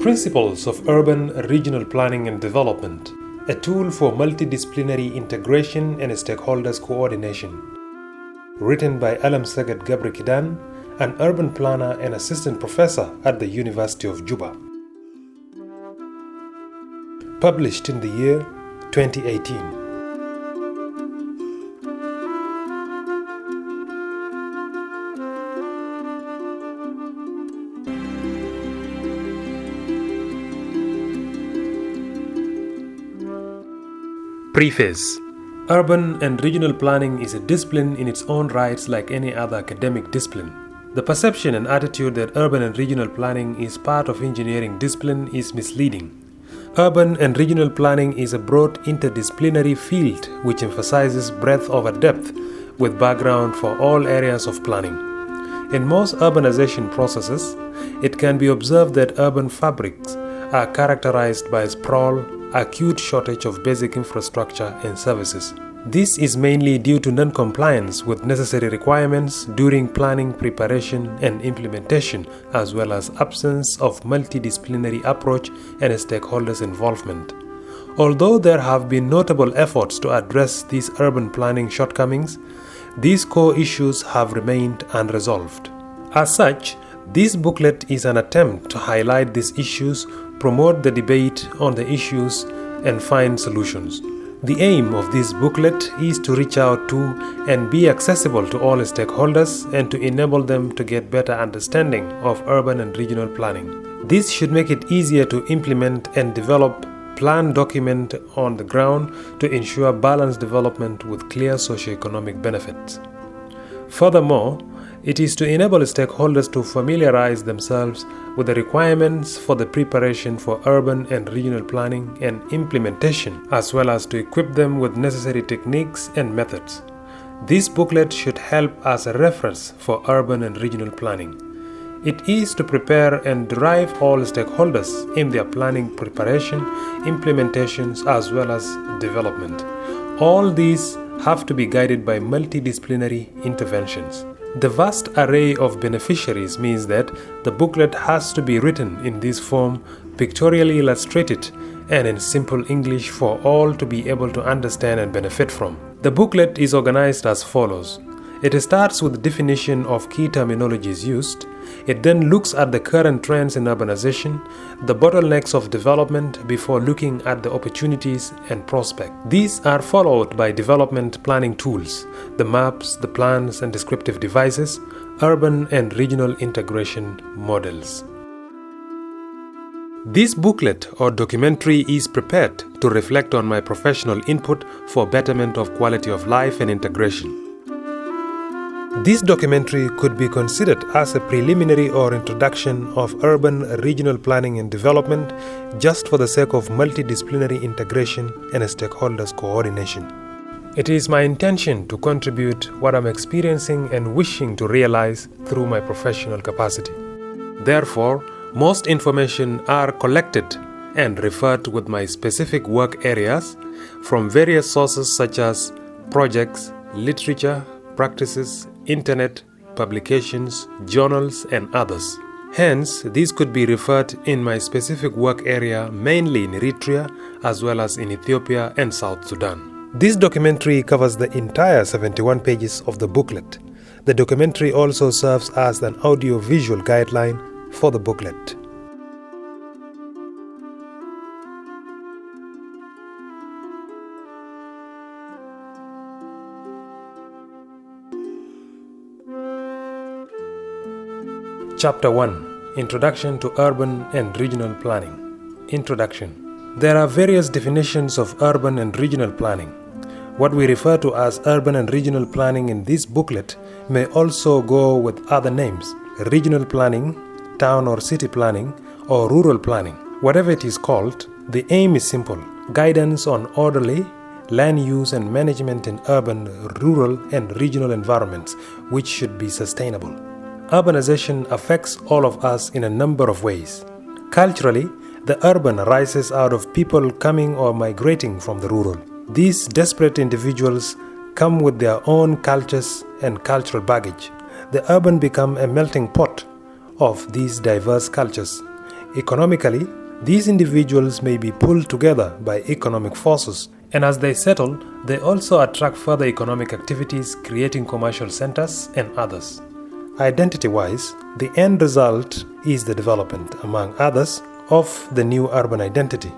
Principles of Urban Regional Planning and Development, a tool for multidisciplinary integration and stakeholders coordination. Written by Alemseghed Ghebrekidan, an urban planner and assistant professor at the University of Juba. Published in the year 2018. Preface. Urban and regional planning is a discipline in its own rights like any other academic discipline. The perception and attitude that urban and regional planning is part of engineering discipline is misleading. Urban and regional planning is a broad interdisciplinary field which emphasizes breadth over depth with background for all areas of planning. In most urbanization processes, it can be observed that urban fabrics are characterized by sprawl, acute shortage of basic infrastructure and services. This is mainly due to non-compliance with necessary requirements during planning, preparation, and implementation, as well as absence of multidisciplinary approach and stakeholders' involvement. Although there have been notable efforts to address these urban planning shortcomings, these core issues have remained unresolved. As such, this booklet is an attempt to highlight these issues, promote the debate on the issues, and find solutions. The aim of this booklet is to reach out to and be accessible to all stakeholders and to enable them to get better understanding of urban and regional planning. This should make it easier to implement and develop plan document on the ground to ensure balanced development with clear socioeconomic benefits. Furthermore, it is to enable stakeholders to familiarize themselves with the requirements for the preparation for urban and regional planning and implementation, as well as to equip them with necessary techniques and methods. This booklet should help as a reference for urban and regional planning. It is to prepare and drive all stakeholders in their planning preparation, implementations, as well as development. All these have to be guided by multidisciplinary interventions. The vast array of beneficiaries means that the booklet has to be written in this form, pictorially illustrated, and in simple English for all to be able to understand and benefit from. The booklet is organized as follows. It starts with the definition of key terminologies used. It then looks at the current trends in urbanization, the bottlenecks of development before looking at the opportunities and prospects. These are followed by development planning tools, the maps, the plans and descriptive devices, urban and regional integration models. This booklet or documentary is prepared to reflect on my professional input for betterment of quality of life and integration. This documentary could be considered as a preliminary or introduction of urban regional planning and development just for the sake of multidisciplinary integration and stakeholders coordination. It is my intention to contribute what I'm experiencing and wishing to realize through my professional capacity. Therefore, most information are collected and referred with my specific work areas from various sources such as projects, literature, practices, internet, publications, journals, and others. Hence, these could be referred in my specific work area mainly in Eritrea as well as in Ethiopia and South Sudan. This documentary covers the entire 71 pages of the booklet. The documentary also serves as an audio-visual guideline for the booklet. Chapter 1. Introduction to Urban and Regional Planning. Introduction. There are various definitions of urban and regional planning. What we refer to as urban and regional planning in this booklet may also go with other names: regional planning, town or city planning, or rural planning. Whatever it is called, the aim is simple: guidance on orderly land use and management in urban, rural, and regional environments, which should be sustainable. Urbanization affects all of us in a number of ways. Culturally, the urban arises out of people coming or migrating from the rural. These desperate individuals come with their own cultures and cultural baggage. The urban become a melting pot of these diverse cultures. Economically, these individuals may be pulled together by economic forces, and as they settle, they also attract further economic activities, creating commercial centers and others. Identity-wise, the end result is the development, among others, of the new urban identity.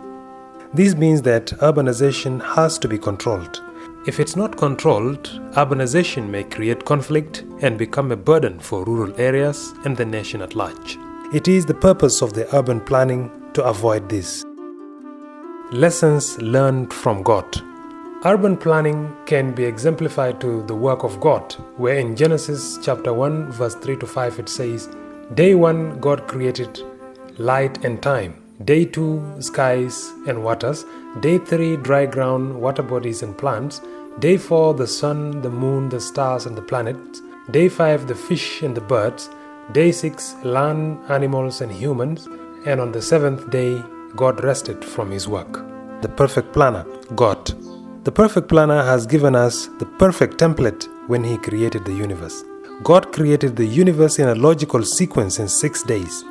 This means that urbanization has to be controlled. If it's not controlled, urbanization may create conflict and become a burden for rural areas and the nation at large. It is the purpose of the urban planning to avoid this. Lessons learned from God. Urban planning can be exemplified to the work of God, where in Genesis chapter 1 verse 3 to 5 it says, Day 1 God created light and time. Day 2 skies and waters. Day 3 dry ground, water bodies and plants. Day 4 the sun, the moon, the stars and the planets. Day 5 the fish and the birds. Day 6 land, animals and humans. And on the seventh day God rested from his work. The perfect planner, God. The perfect planner has given us the perfect template when he created the universe. God created the universe in a logical sequence in 6 days.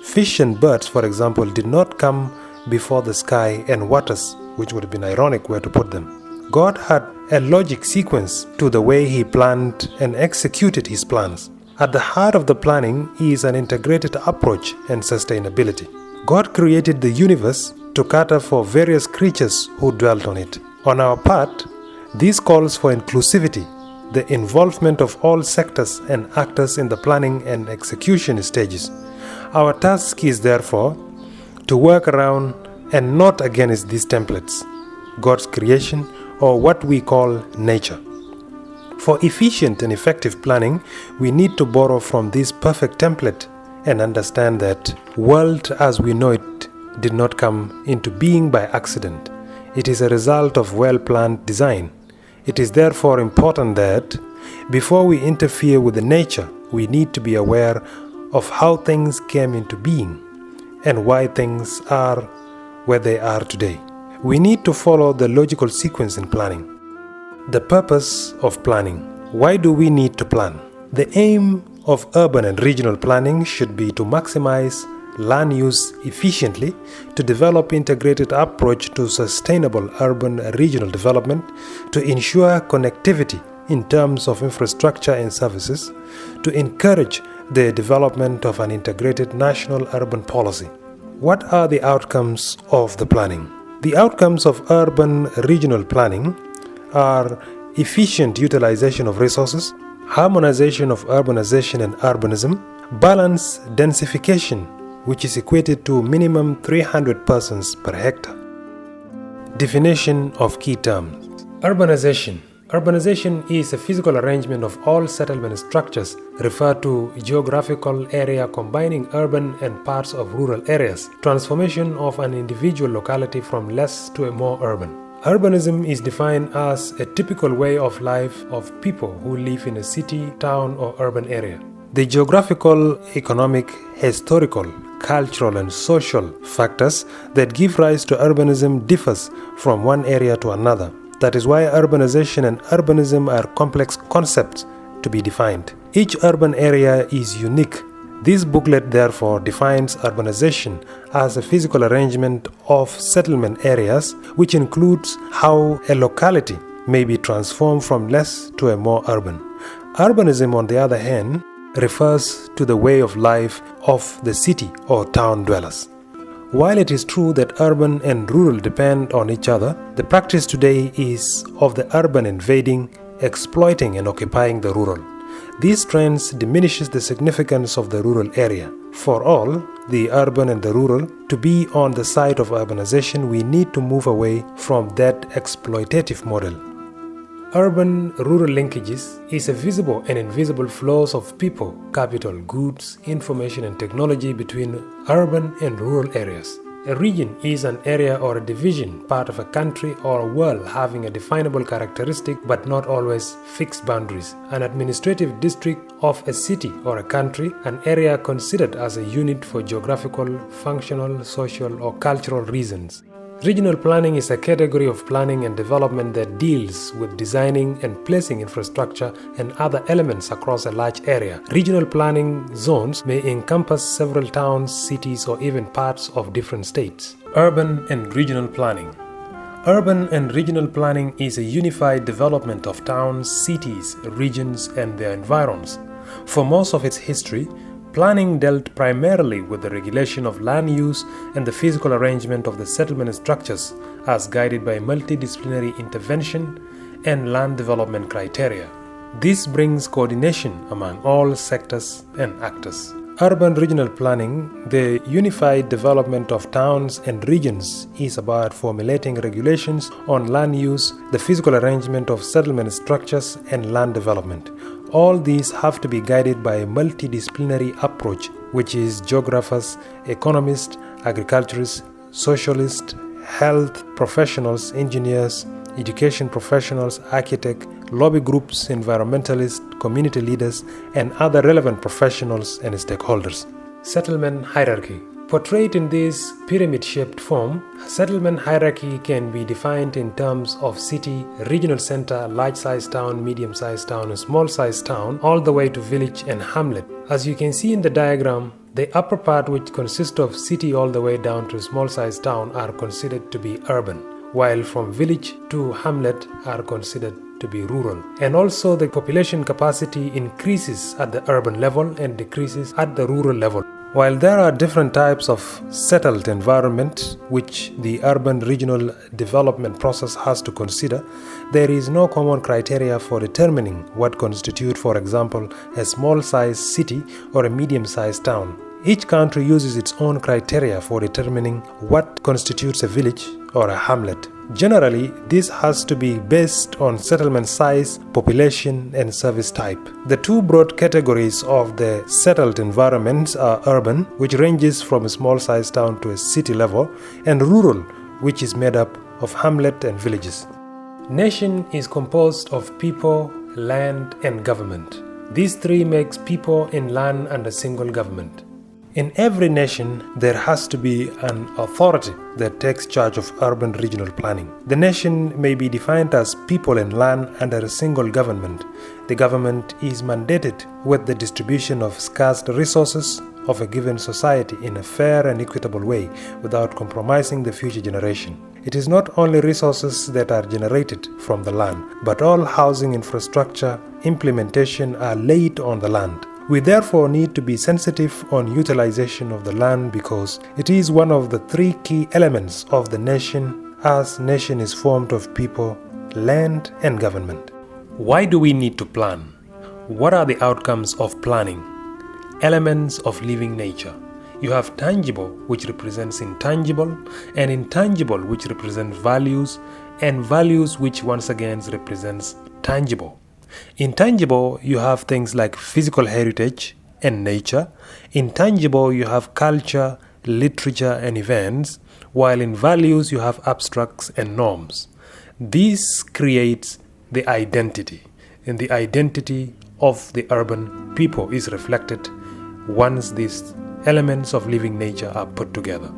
Fish and birds, for example, did not come before the sky and waters, which would have been ironic where to put them. God had a logic sequence to the way he planned and executed his plans. At the heart of the planning is an integrated approach and sustainability. God created the universe to cater for various creatures who dwelt on it. On our part, this calls for inclusivity, the involvement of all sectors and actors in the planning and execution stages. Our task is therefore to work around and not against these templates, God's creation or what we call nature. For efficient and effective planning, we need to borrow from this perfect template and understand that world as we know it did not come into being by accident. It is a result of well-planned design. It is therefore important that before we interfere with the nature, we need to be aware of how things came into being and why things are where they are today. We need to follow the logical sequence in planning. The purpose of planning. Why do we need to plan? The aim of urban and regional planning should be to maximize land use efficiently, to develop integrated approach to sustainable urban regional development, to ensure connectivity in terms of infrastructure and services, to encourage the development of an integrated national urban policy. What are the outcomes of the planning? The outcomes of urban regional planning are efficient utilization of resources, harmonization of urbanization and urbanism, balanced densification, which is equated to minimum 300 persons per hectare. Definition of key terms. Urbanization. Urbanization is a physical arrangement of all settlement structures referred to geographical area combining urban and parts of rural areas. Transformation of an individual locality from less to a more urban. Urbanism is defined as a typical way of life of people who live in a city, town or urban area. The geographical, economic, historical, cultural and social factors that give rise to urbanism differs from one area to another. That is why urbanization and urbanism are complex concepts to be defined. Each urban area is unique. This booklet therefore defines urbanization as a physical arrangement of settlement areas, which includes how a locality may be transformed from less to a more urban. Urbanism, on the other hand, refers to the way of life of the city or town dwellers. While it is true that urban and rural depend on each other, the practice today is of the urban invading, exploiting and occupying the rural. These trends diminishes the significance of the rural area. For all, the urban and the rural, to be on the side of urbanization, we need to move away from that exploitative model. Urban-rural linkages is a visible and invisible flows of people, capital, goods, information and technology between urban and rural areas. A region is an area or a division, part of a country or a world having a definable characteristic but not always fixed boundaries. An administrative district of a city or a country, an area considered as a unit for geographical, functional, social or cultural reasons. Regional planning is a category of planning and development that deals with designing and placing infrastructure and other elements across a large area. Regional planning zones may encompass several towns, cities, or even parts of different states. Urban and regional planning. Urban and regional planning is a unified development of towns, cities, regions, and their environs. For most of its history, planning dealt primarily with the regulation of land use and the physical arrangement of the settlement structures as guided by multidisciplinary intervention and land development criteria. This brings coordination among all sectors and actors. Urban regional planning, the unified development of towns and regions, is about formulating regulations on land use, the physical arrangement of settlement structures, and land development. All these have to be guided by a multidisciplinary approach, which is geographers, economists, agriculturists, socialists, health professionals, engineers, education professionals, architects, lobby groups, environmentalists, community leaders, and other relevant professionals and stakeholders. Settlement hierarchy. Portrayed in this pyramid-shaped form, settlement hierarchy can be defined in terms of city, regional center, large-sized town, medium-sized town, and small-sized town, all the way to village and hamlet. As you can see in the diagram, the upper part, which consists of city all the way down to small-sized town, are considered to be urban, while from village to hamlet are considered to be rural. And also the population capacity increases at the urban level and decreases at the rural level. While there are different types of settled environment which the urban regional development process has to consider, there is no common criteria for determining what constitutes, for example, a small-sized city or a medium-sized town. Each country uses its own criteria for determining what constitutes a village or a hamlet. Generally, this has to be based on settlement size, population, and service type. The two broad categories of the settled environments are urban, which ranges from a small-sized town to a city level, and rural, which is made up of hamlet and villages. Nation is composed of people, land, and government. These three makes people and land under single government. In every nation, there has to be an authority that takes charge of urban regional planning. The nation may be defined as people and land under a single government. The government is mandated with the distribution of scarce resources of a given society in a fair and equitable way without compromising the future generation. It is not only resources that are generated from the land, but all housing infrastructure implementation are laid on the land. We therefore need to be sensitive on utilization of the land because it is one of the three key elements of the nation, as nation is formed of people, land, and government. Why do we need to plan? What are the outcomes of planning? Elements of living nature. You have tangible, which represents intangible, and intangible, which represents values, and values, which once again represents tangible. Intangible, you have things like physical heritage and nature. Intangible, you have culture, literature, and events, while in values, you have abstracts and norms. This creates the identity, and the identity of the urban people is reflected once these elements of living nature are put together.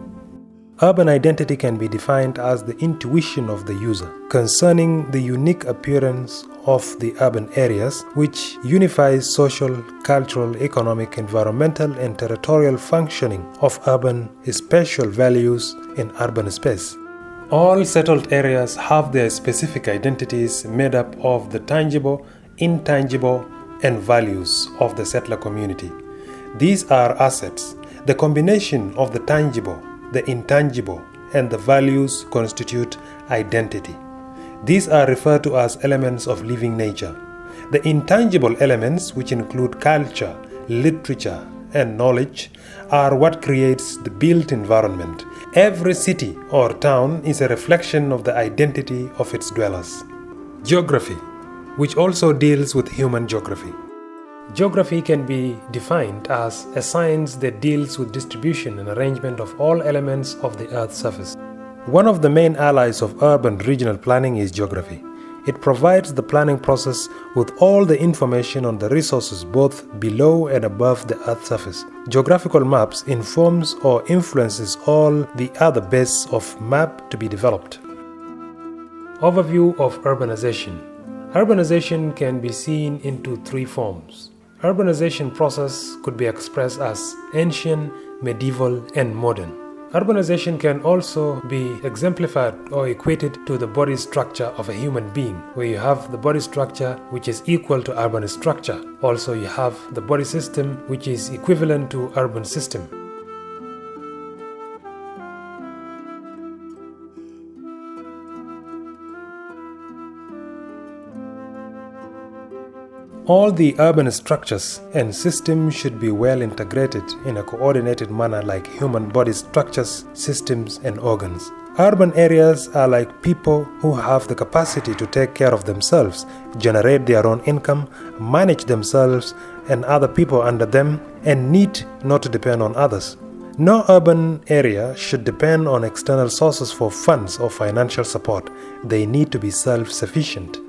Urban identity can be defined as the intuition of the user concerning the unique appearance of the urban areas, which unifies social, cultural, economic, environmental, and territorial functioning of urban spatial values in urban space. All settled areas have their specific identities made up of the tangible, intangible, and values of the settler community. These are assets. The combination of the tangible, the intangible, and the values constitute identity. These are referred to as elements of living nature. The intangible elements, which include culture, literature, and knowledge, are what creates the built environment. Every city or town is a reflection of the identity of its dwellers. Geography, which also deals with human geography. Geography can be defined as a science that deals with distribution and arrangement of all elements of the Earth's surface. One of the main allies of urban regional planning is geography. It provides the planning process with all the information on the resources both below and above the Earth's surface. Geographical maps informs or influences all the other bases of map to be developed. Overview of urbanization. Urbanization can be seen into three forms. Urbanization process could be expressed as ancient, medieval, and modern. Urbanization can also be exemplified or equated to the body structure of a human being, where you have the body structure which is equal to urban structure. Also, you have the body system which is equivalent to urban system. All the urban structures and systems should be well integrated in a coordinated manner like human body structures, systems, and organs. Urban areas are like people who have the capacity to take care of themselves, generate their own income, manage themselves and other people under them, and need not to depend on others. No urban area should depend on external sources for funds or financial support. They need to be self-sufficient.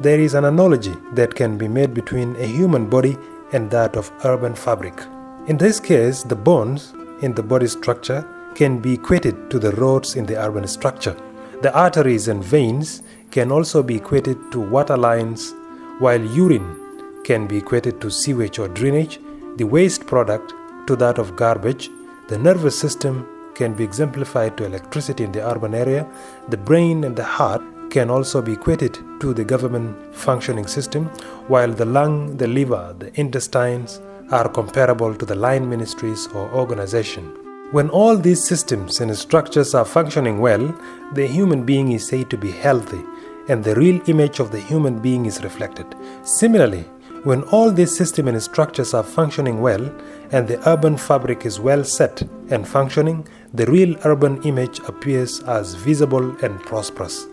There is an analogy that can be made between a human body and that of urban fabric. In this case, the bones in the body structure can be equated to the roads in the urban structure. The arteries and veins can also be equated to water lines, while urine can be equated to sewage or drainage, the waste product to that of garbage. The nervous system can be exemplified to electricity in the urban area. The brain and the heart can also be equated to the government functioning system, while the lung, the liver, the intestines are comparable to the line ministries or organization. When all these systems and structures are functioning well, the human being is said to be healthy, and the real image of the human being is reflected. Similarly, when all these systems and structures are functioning well, and the urban fabric is well set and functioning, the real urban image appears as visible and prosperous.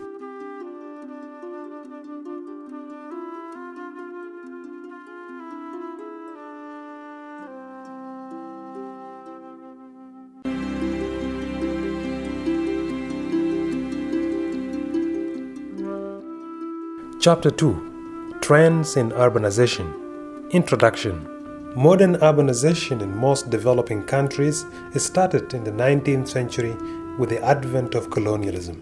Chapter 2. Trends in Urbanization. Introduction. Modern urbanization in most developing countries started in the 19th century with the advent of colonialism.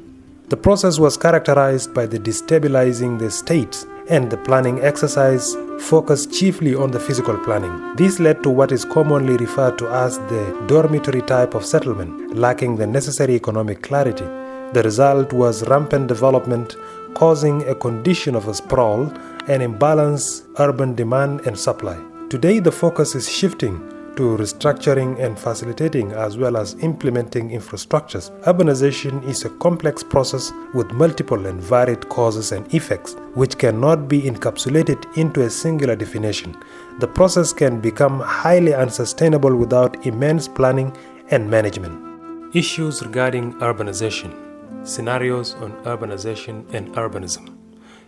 The process was characterized by the destabilizing the states, and the planning exercise focused chiefly on the physical planning. This led to what is commonly referred to as the dormitory type of settlement, lacking the necessary economic clarity. The result was rampant development, causing a condition of a sprawl and imbalance urban demand and supply. Today, the focus is shifting to restructuring and facilitating as well as implementing infrastructures. Urbanization is a complex process with multiple and varied causes and effects, which cannot be encapsulated into a singular definition. The process can become highly unsustainable without immense planning and management. Issues regarding urbanization. Scenarios on urbanization and urbanism.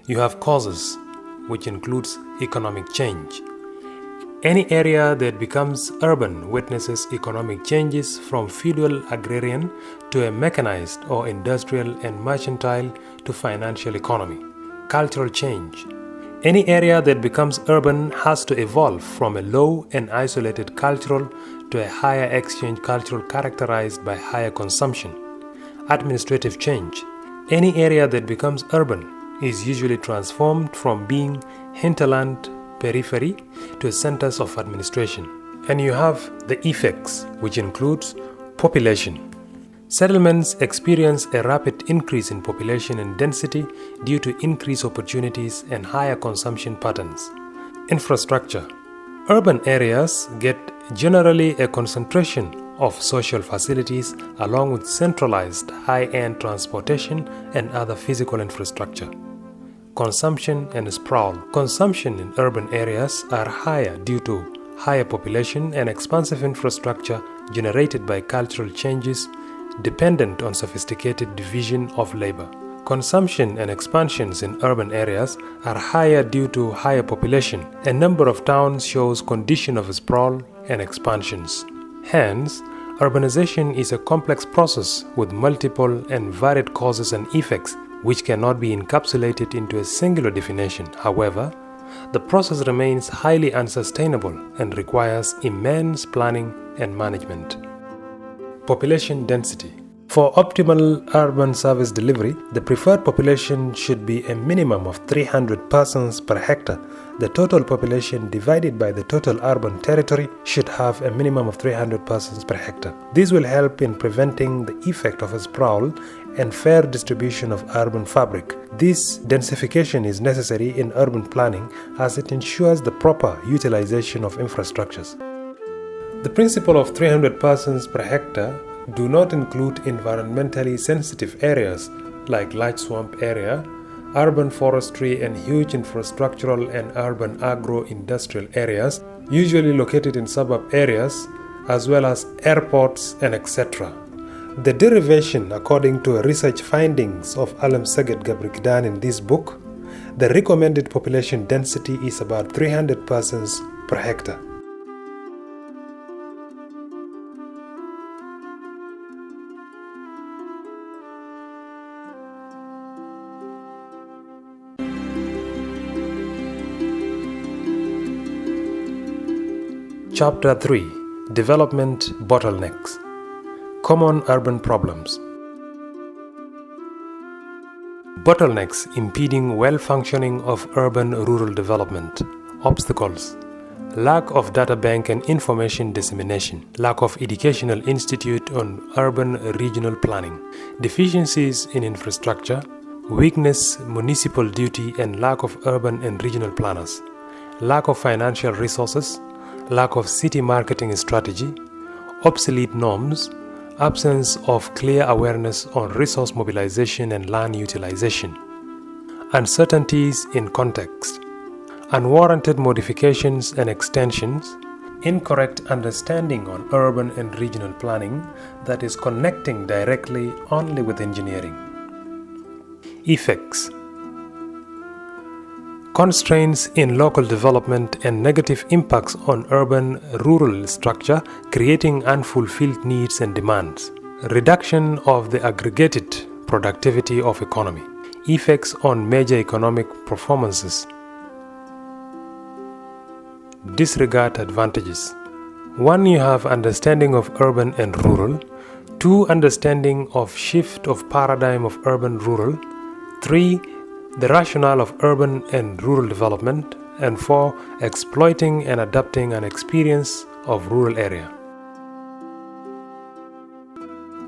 You have causes, which includes economic change. Any area that becomes urban witnesses economic changes from feudal agrarian to a mechanized or industrial and mercantile to financial economy. Cultural change. Any area that becomes urban has to evolve from a low and isolated cultural to a higher exchange cultural characterized by higher consumption. Administrative change. Any area that becomes urban is usually transformed from being hinterland periphery to centers of administration. And you have the effects, which includes population. Settlements experience a rapid increase in population and density due to increased opportunities and higher consumption patterns. Infrastructure. Urban areas get generally a concentration of social facilities along with centralized high-end transportation and other physical infrastructure. Consumption and sprawl. Consumption in urban areas are higher due to higher population and expansive infrastructure generated by cultural changes dependent on sophisticated division of labor. Consumption and expansions in urban areas are higher due to higher population. A number of towns shows condition of sprawl and expansions. Hence, urbanization is a complex process with multiple and varied causes and effects which cannot be encapsulated into a singular definition. However, the process remains highly unsustainable and requires immense planning and management. Population density. For optimal urban service delivery, the preferred population should be a minimum of 300 persons per hectare. The total population divided by the total urban territory should have a minimum of 300 persons per hectare. This will help in preventing the effect of a sprawl and fair distribution of urban fabric. This densification is necessary in urban planning as it ensures the proper utilization of infrastructures. The principle of 300 persons per hectare do not include environmentally sensitive areas like large swamp area, urban forestry and huge infrastructural and urban agro-industrial areas, usually located in suburb areas, as well as airports and etc. The derivation, according to research findings of Alemseghed Ghebrekidan in this book, the recommended population density is about 300 persons per hectare. Chapter 3: Development Bottlenecks. Common urban problems. Bottlenecks impeding well-functioning of urban-rural development. Obstacles: lack of data bank and information dissemination, lack of educational institute on urban regional planning, deficiencies in infrastructure, weakness municipal duty and lack of urban and regional planners, lack of financial resources, lack of city marketing strategy, obsolete norms, absence of clear awareness on resource mobilization and land utilization, uncertainties in context, unwarranted modifications and extensions, incorrect understanding on urban and regional planning that is connecting directly only with engineering. Effects: constraints in local development and negative impacts on urban-rural structure, creating unfulfilled needs and demands. Reduction of the aggregated productivity of economy. Effects on major economic performances. Disregard advantages. 1. You have understanding of urban and rural. 2. Understanding of shift of paradigm of urban-rural. 3. The rationale of urban and rural development, and 4. Exploiting and adapting an experience of rural area.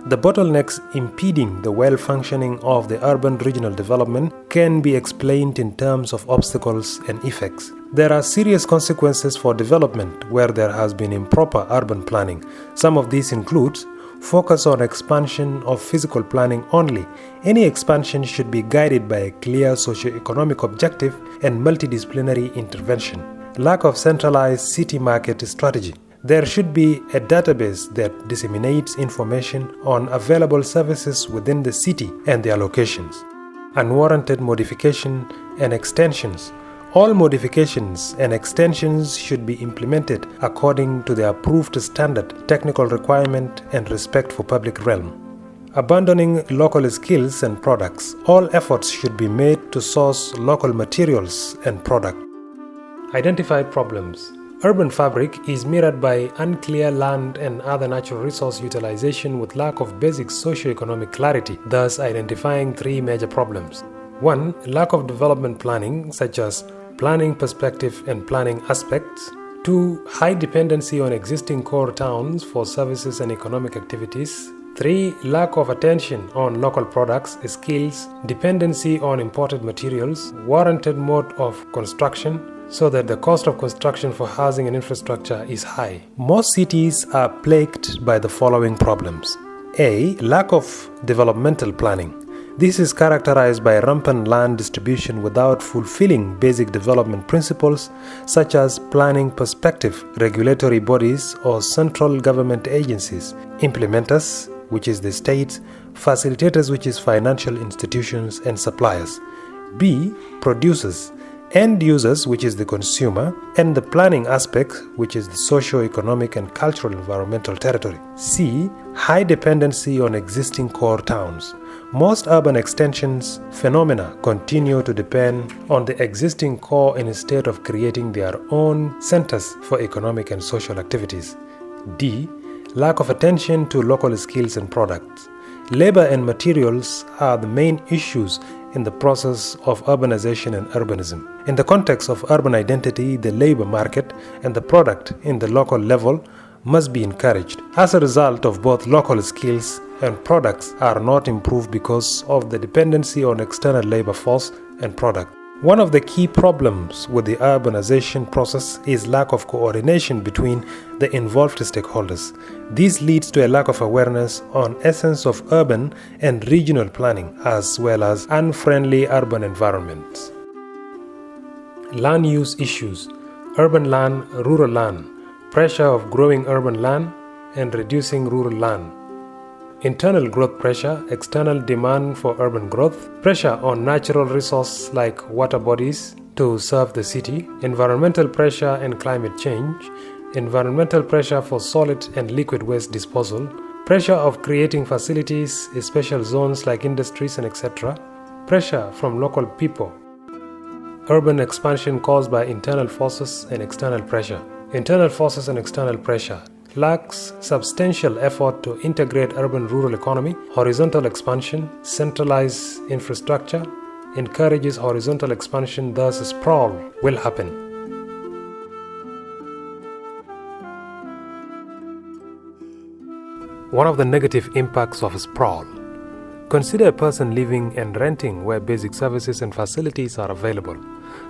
The bottlenecks impeding the well-functioning of the urban regional development can be explained in terms of obstacles and effects. There are serious consequences for development where there has been improper urban planning. Some of these include focus on expansion of physical planning only. Any expansion should be guided by a clear socio-economic objective and multidisciplinary intervention. Lack of centralized city market strategy. There should be a database that disseminates information on available services within the city and their locations. Unwarranted modification and extensions. All modifications and extensions should be implemented according to the approved standard, technical requirement, and respect for public realm. Abandoning local skills and products. All efforts should be made to source local materials and product. Identify problems. Urban fabric is mirrored by unclear land and other natural resource utilization with lack of basic socio-economic clarity, thus identifying 3 major problems. 1. Lack of development planning, such as planning perspective and planning aspects. 2. High dependency on existing core towns for services and economic activities. 3. Lack of attention on local products, skills, dependency on imported materials, warranted mode of construction, so that the cost of construction for housing and infrastructure is high. Most cities are plagued by the following problems. A. Lack of developmental planning. This is characterized by rampant land distribution without fulfilling basic development principles such as planning perspective, regulatory bodies or central government agencies, implementers, which is the states, facilitators, which is financial institutions, and suppliers. B. Producers, end users, which is the consumer, and the planning aspect, which is the socio-economic and cultural environmental territory. C. High dependency on existing core towns. Most urban extensions phenomena continue to depend on the existing core instead of creating their own centers for economic and social activities. D. Lack of attention to local skills and products. Labor and materials are the main issues in the process of urbanization and urbanism. In the context of urban identity, the labor market and the product in the local level must be encouraged. As a result of both local skills and products are not improved because of the dependency on external labor force and product. One of the key problems with the urbanization process is lack of coordination between the involved stakeholders. This leads to a lack of awareness on essence of urban and regional planning, as well as unfriendly urban environments. Land use issues: urban land, rural land, pressure of growing urban land and reducing rural land. Internal growth pressure, external demand for urban growth, pressure on natural resources like water bodies to serve the city, environmental pressure and climate change, environmental pressure for solid and liquid waste disposal, pressure of creating facilities, special zones like industries and etc., pressure from local people. Urban expansion caused by internal forces and external pressure. Internal forces and external pressure lacks substantial effort to integrate urban-rural economy, horizontal expansion, centralize infrastructure, encourages horizontal expansion, thus sprawl will happen. One of the negative impacts of sprawl. Consider a person living and renting where basic services and facilities are available.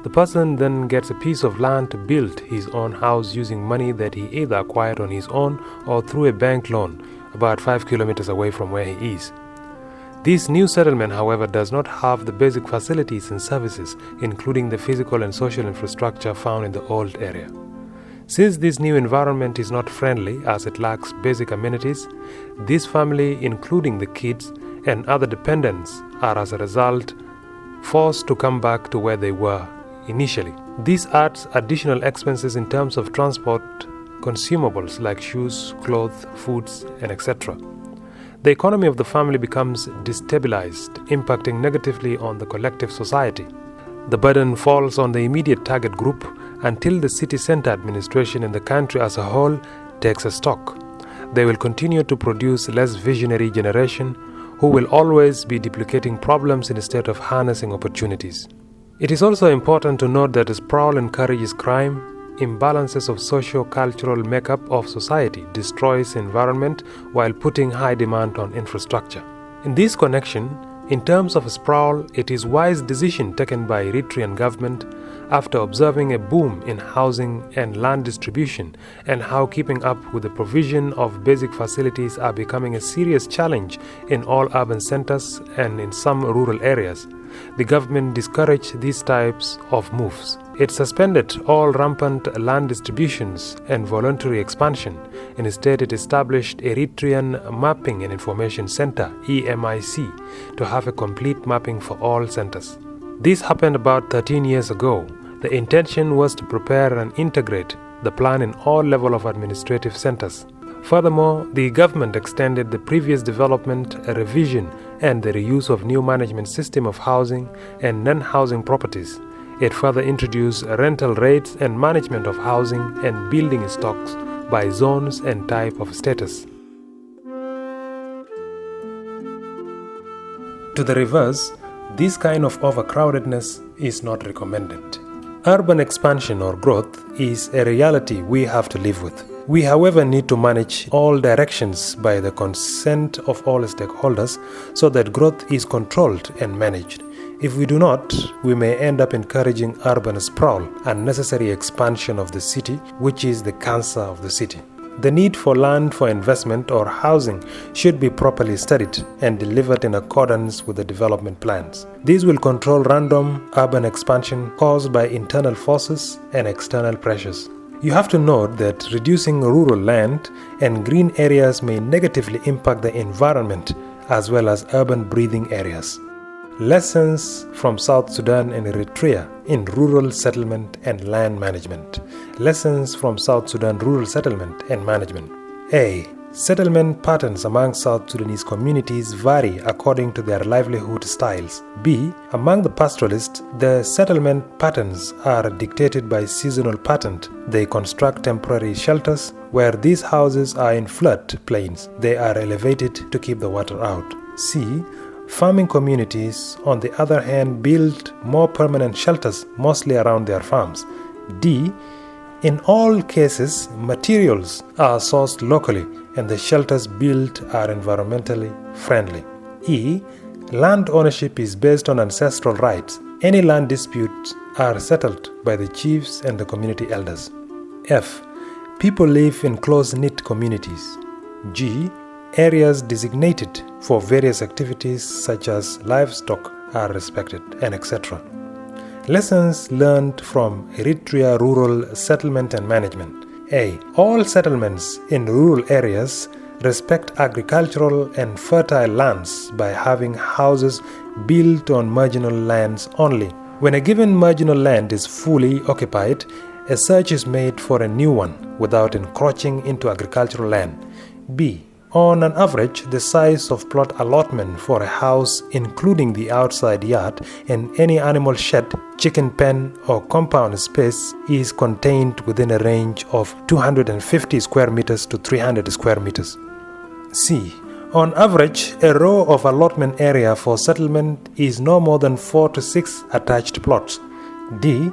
The person then gets a piece of land to build his own house using money that he either acquired on his own or through a bank loan about 5 kilometers away from where he is. This new settlement, however, does not have the basic facilities and services, including the physical and social infrastructure found in the old area. Since this new environment is not friendly as it lacks basic amenities, this family, including the kids and other dependents, are as a result forced to come back to where they were initially. This adds additional expenses in terms of transport, consumables like shoes, clothes, foods, and etc. The economy of the family becomes destabilized, impacting negatively on the collective society. The burden falls on the immediate target group until the city center administration and the country as a whole takes a stock. They will continue to produce less visionary generation who will always be duplicating problems instead of harnessing opportunities. It is also important to note that sprawl encourages crime, imbalances of socio-cultural makeup of society, destroys environment while putting high demand on infrastructure. In this connection, in terms of sprawl, it is wise decision taken by Eritrean government after observing a boom in housing and land distribution and how keeping up with the provision of basic facilities are becoming a serious challenge in all urban centers and in some rural areas. The government discouraged these types of moves. It suspended all rampant land distributions and voluntary expansion. Instead, it established Eritrean Mapping and Information Center, EMIC, to have a complete mapping for all centers. This happened about 13 years ago. The intention was to prepare and integrate the plan in all levels of administrative centers. Furthermore, the government extended the previous development, a revision, and the reuse of new management system of housing and non-housing properties. It further introduced rental rates and management of housing and building stocks by zones and type of status. To the reverse, this kind of overcrowdedness is not recommended. Urban expansion or growth is a reality we have to live with. We, however, need to manage all directions by the consent of all stakeholders so that growth is controlled and managed. If we do not, we may end up encouraging urban sprawl, unnecessary expansion of the city, which is the cancer of the city. The need for land for investment or housing should be properly studied and delivered in accordance with the development plans. These will control random urban expansion caused by internal forces and external pressures. You have to note that reducing rural land and green areas may negatively impact the environment as well as urban breathing areas. Lessons from South Sudan and Eritrea in rural settlement and land management. Lessons from South Sudan rural settlement and management. A. Settlement patterns among South Sudanese communities vary according to their livelihood styles. B. Among the pastoralists, the settlement patterns are dictated by seasonal patterns. They construct temporary shelters where these houses are in flood plains. They are elevated to keep the water out. C. Farming communities, on the other hand, build more permanent shelters, mostly around their farms. D. In all cases, materials are sourced locally and the shelters built are environmentally friendly. E. Land ownership is based on ancestral rights. Any land disputes are settled by the chiefs and the community elders. F. People live in close-knit communities. G. Areas designated for various activities such as livestock are respected, and etc. Lessons learned from Eritrea rural settlement and management. A. All settlements in rural areas respect agricultural and fertile lands by having houses built on marginal lands only. When a given marginal land is fully occupied, a search is made for a new one without encroaching into agricultural land. B. On an average, the size of plot allotment for a house, including the outside yard and any animal shed, chicken pen, or compound space, is contained within a range of 250 square meters to 300 square meters. C. On average, a row of allotment area for settlement is no more than 4 to 6 attached plots. D.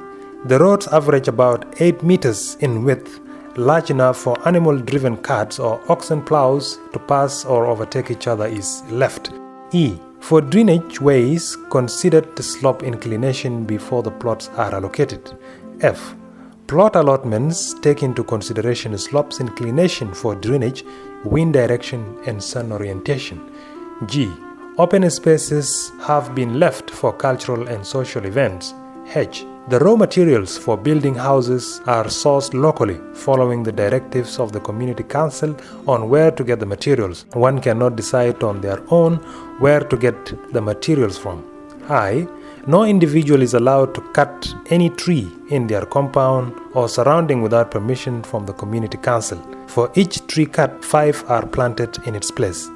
The roads average about 8 meters in width, large enough for animal-driven carts or oxen plows to pass or overtake each other is left. E. For drainage ways, consider the slope inclination before the plots are allocated. F. Plot allotments take into consideration slopes inclination for drainage, wind direction, and sun orientation. G. Open spaces have been left for cultural and social events. H. The raw materials for building houses are sourced locally, following the directives of the community council on where to get the materials. One cannot decide on their own where to get the materials from. I. No individual is allowed to cut any tree in their compound or surrounding without permission from the community council. For each tree cut, 5 are planted in its place.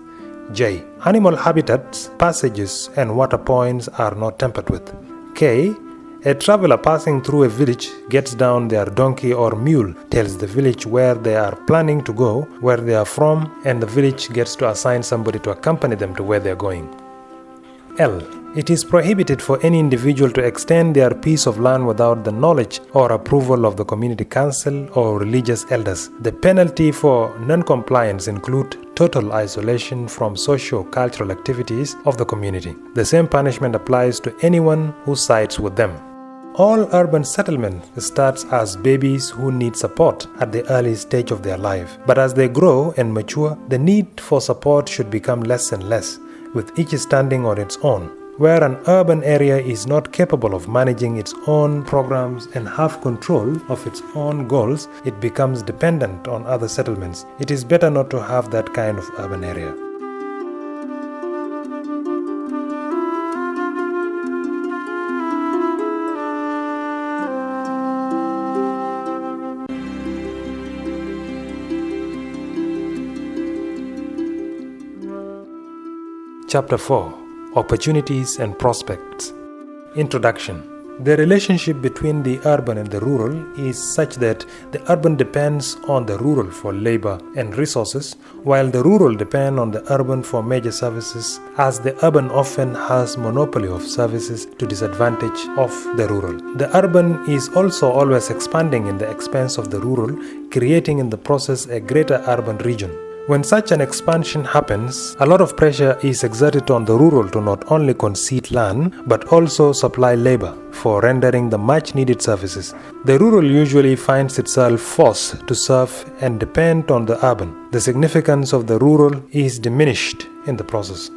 J. Animal habitats, passages, and water points are not tampered with. K. A traveler passing through a village gets down their donkey or mule, tells the village where they are planning to go, where they are from, and the village gets to assign somebody to accompany them to where they are going. L. It is prohibited for any individual to extend their piece of land without the knowledge or approval of the community council or religious elders. The penalty for non-compliance include total isolation from socio-cultural activities of the community. The same punishment applies to anyone who sides with them. All urban settlement starts as babies who need support at the early stage of their life. But as they grow and mature, the need for support should become less and less, with each standing on its own. Where an urban area is not capable of managing its own programs and have control of its own goals, it becomes dependent on other settlements. It is better not to have that kind of urban area. Chapter 4. Opportunities and Prospects. Introduction. The relationship between the urban and the rural is such that the urban depends on the rural for labor and resources, while the rural depends on the urban for major services, as the urban often has monopoly of services to disadvantage of the rural. The urban is also always expanding in the expense of the rural, creating in the process a greater urban region. When such an expansion happens, a lot of pressure is exerted on the rural to not only concede land, but also supply labor for rendering the much needed services. The rural usually finds itself forced to serve and depend on the urban. The significance of the rural is diminished in the process.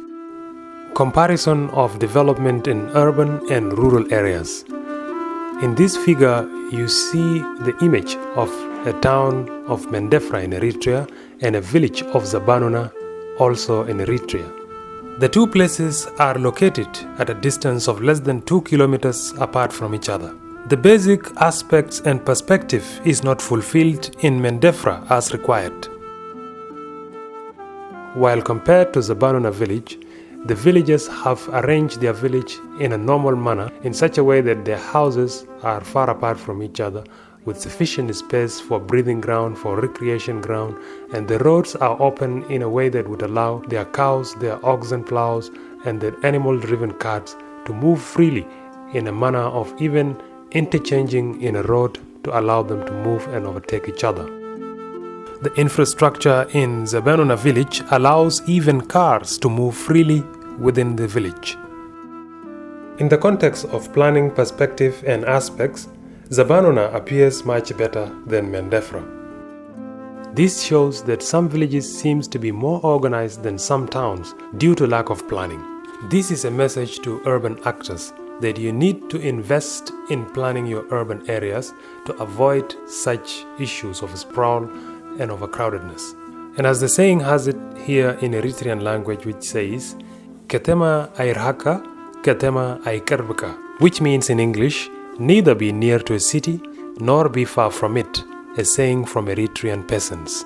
Comparison of development in urban and rural areas. In this figure, you see the image of a town of Mendefra in Eritrea and a village of Zabanuna, also in Eritrea. The two places are located at a distance of less than 2 kilometers apart from each other. The basic aspects and perspective is not fulfilled in Mendefra as required. while compared to Zabanuna village, the villagers have arranged their village in a normal manner in such a way that their houses are far apart from each other, with sufficient space for breathing ground, for recreation ground, and the roads are open in a way that would allow their cows, their oxen plows, and their animal-driven carts to move freely in a manner of even interchanging in a road to allow them to move and overtake each other. The infrastructure in Zabanuna village allows even cars to move freely within the village. In the context of planning perspective and aspects, Zabanuna appears much better than Mendefra. This shows that some villages seem to be more organized than some towns due to lack of planning. This is a message to urban actors that you need to invest in planning your urban areas to avoid such issues of sprawl and overcrowdedness. And as the saying has it here in Eritrean language, which says, Ketema airhaka, ketema aikarbaka, which means in English, neither be near to a city nor be far from it, a saying from Eritrean peasants.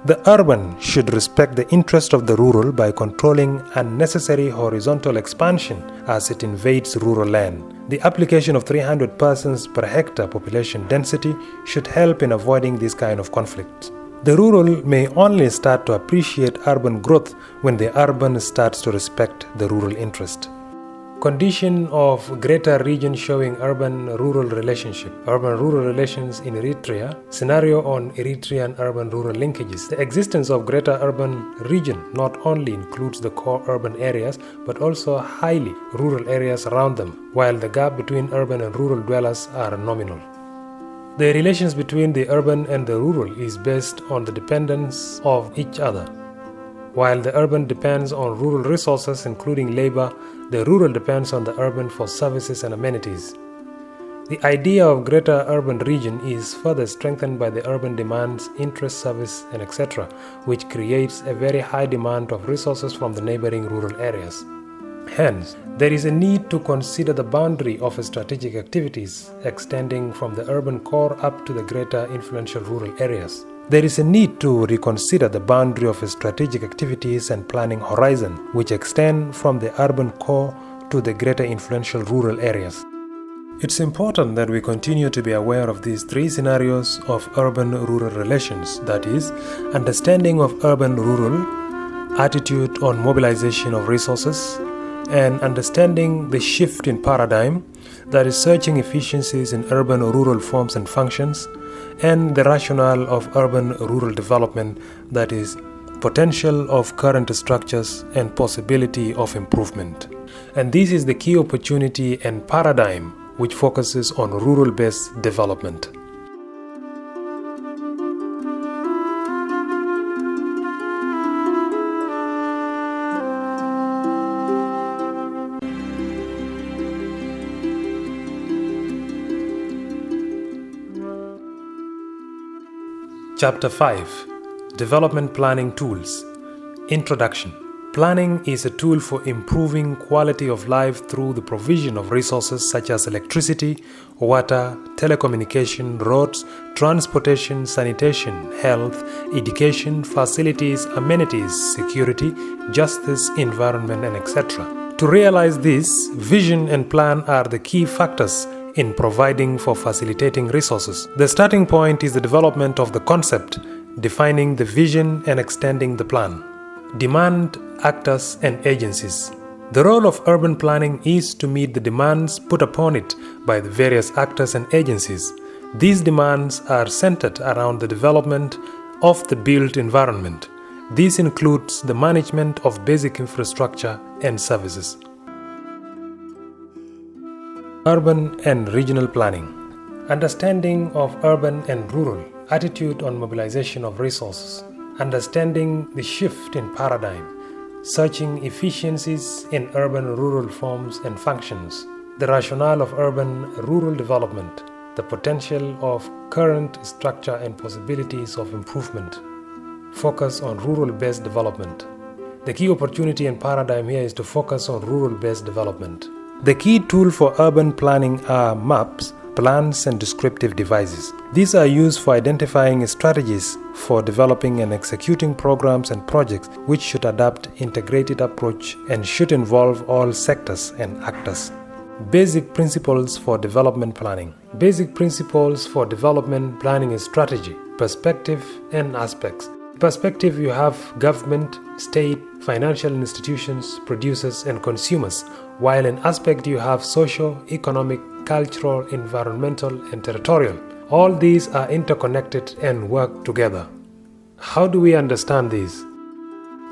The urban should respect the interest of the rural by controlling unnecessary horizontal expansion as it invades rural land. The application of 300 persons per hectare population density should help in avoiding this kind of conflicts. The rural may only start to appreciate urban growth when the urban starts to respect the rural interest. Condition of greater region showing urban-rural relationship. Urban-rural relations in Eritrea. Scenario on Eritrean urban-rural linkages. The existence of greater urban region not only includes the core urban areas but also highly rural areas around them, while the gap between urban and rural dwellers are nominal. The relations between the urban and the rural is based on the dependence of each other. While the urban depends on rural resources including labor, the rural depends on the urban for services and amenities. The idea of greater urban region is further strengthened by the urban demands, interest, service, and etc., which creates a very high demand of resources from the neighboring rural areas. Hence, there is a need to consider the boundary of strategic activities extending from the urban core up to the greater influential rural areas. There is a need to reconsider the boundary of strategic activities and planning horizon, which extend from the urban core to the greater influential rural areas. It's important that we continue to be aware of these three scenarios of urban-rural relations, that is, understanding of urban-rural, attitude on mobilization of resources, and understanding the shift in paradigm, that is, searching efficiencies in urban-rural forms and functions, and the rationale of urban-rural development, that is, potential of current structures and possibility of improvement. And this is the key opportunity and paradigm which focuses on rural-based development. Chapter 5. Development Planning Tools. Introduction. Planning is a tool for improving quality of life through the provision of resources such as electricity, water, telecommunication, roads, transportation, sanitation, health, education, facilities, amenities, security, justice, environment, and etc. To realize this, vision and plan are the key factors in providing for facilitating resources. The starting point is the development of the concept, defining the vision and extending the plan. Demand, actors, and agencies. The role of urban planning is to meet the demands put upon it by the various actors and agencies. These demands are centered around the development of the built environment. This includes the management of basic infrastructure and services. Urban and regional planning. Understanding of urban and rural. Attitude on mobilization of resources. Understanding the shift in paradigm. Searching efficiencies in urban-rural forms and functions. The rationale of urban-rural development. The potential of current structure and possibilities of improvement. Focus on rural-based development. The key opportunity and paradigm here is to focus on rural-based development. The key tool for urban planning are maps plans, and descriptive devices. These are used for identifying strategies for developing and executing programs and projects which should adopt integrated approach and should involve all sectors and actors. Basic principles for development planning. Basic principles for development planning is strategy, perspective, and aspects. Perspective, you have government, state, financial institutions, producers, and consumers, while in aspect you have social, economic, cultural, environmental, and territorial. All these are interconnected and work together. How do we understand these?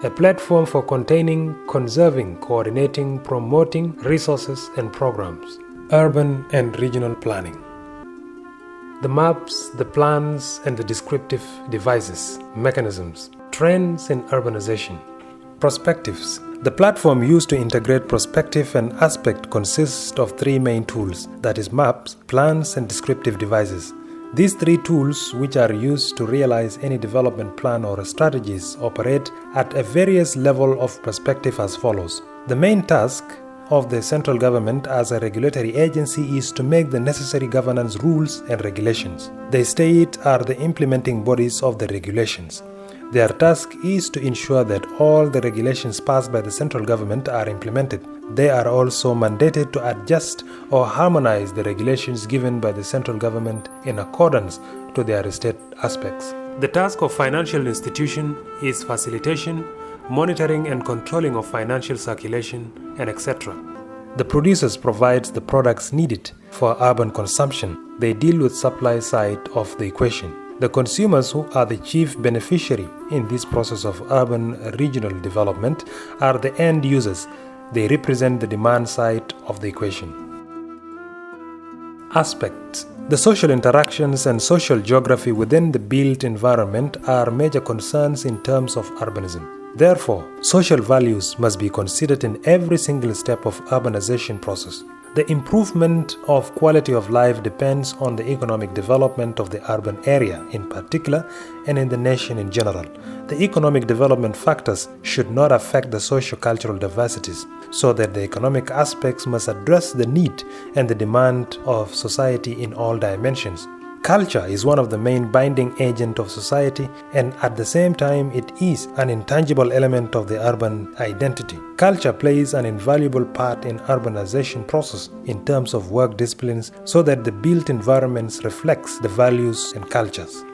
A platform for containing, conserving, coordinating, promoting resources and programs. Urban and regional planning. The maps, the plans, and the descriptive devices, mechanisms, trends in urbanization. Perspectives. The platform used to integrate perspective and aspect consists of three main tools, that is maps, plans, and descriptive devices. These three tools, which are used to realize any development plan or strategies, operate at a various level of perspective as follows. The main task of the central government as a regulatory agency is to make the necessary governance rules and regulations. The state are the implementing bodies of the regulations. Their task is to ensure that all the regulations passed by the central government are implemented. They are also mandated to adjust or harmonize the regulations given by the central government in accordance to their state aspects. The task of financial institution is facilitation, monitoring and controlling of financial circulation, and etc. The producers provide the products needed for urban consumption. They deal with supply side of the equation. The consumers, who are the chief beneficiary in this process of urban regional development, are the end users. They represent the demand side of the equation. Aspects. The social interactions and social geography within the built environment are major concerns in terms of urbanism. Therefore, social values must be considered in every single step of urbanization process. The improvement of quality of life depends on the economic development of the urban area in particular and in the nation in general. The economic development factors should not affect the socio-cultural diversities, so that the economic aspects must address the need and the demand of society in all dimensions. Culture is one of the main binding agents of society, and at the same time it is an intangible element of the urban identity. Culture plays an invaluable part in urbanization process in terms of work disciplines, so that the built environments reflects the values and cultures.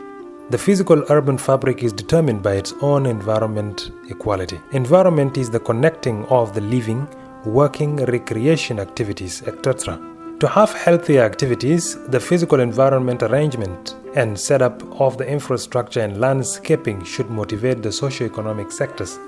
The physical urban fabric is determined by its own environment equality. Environment is the connecting of the living, working, recreation activities, etc. To have healthier activities, the physical environment arrangement and setup of the infrastructure and landscaping should motivate the socio-economic sectors.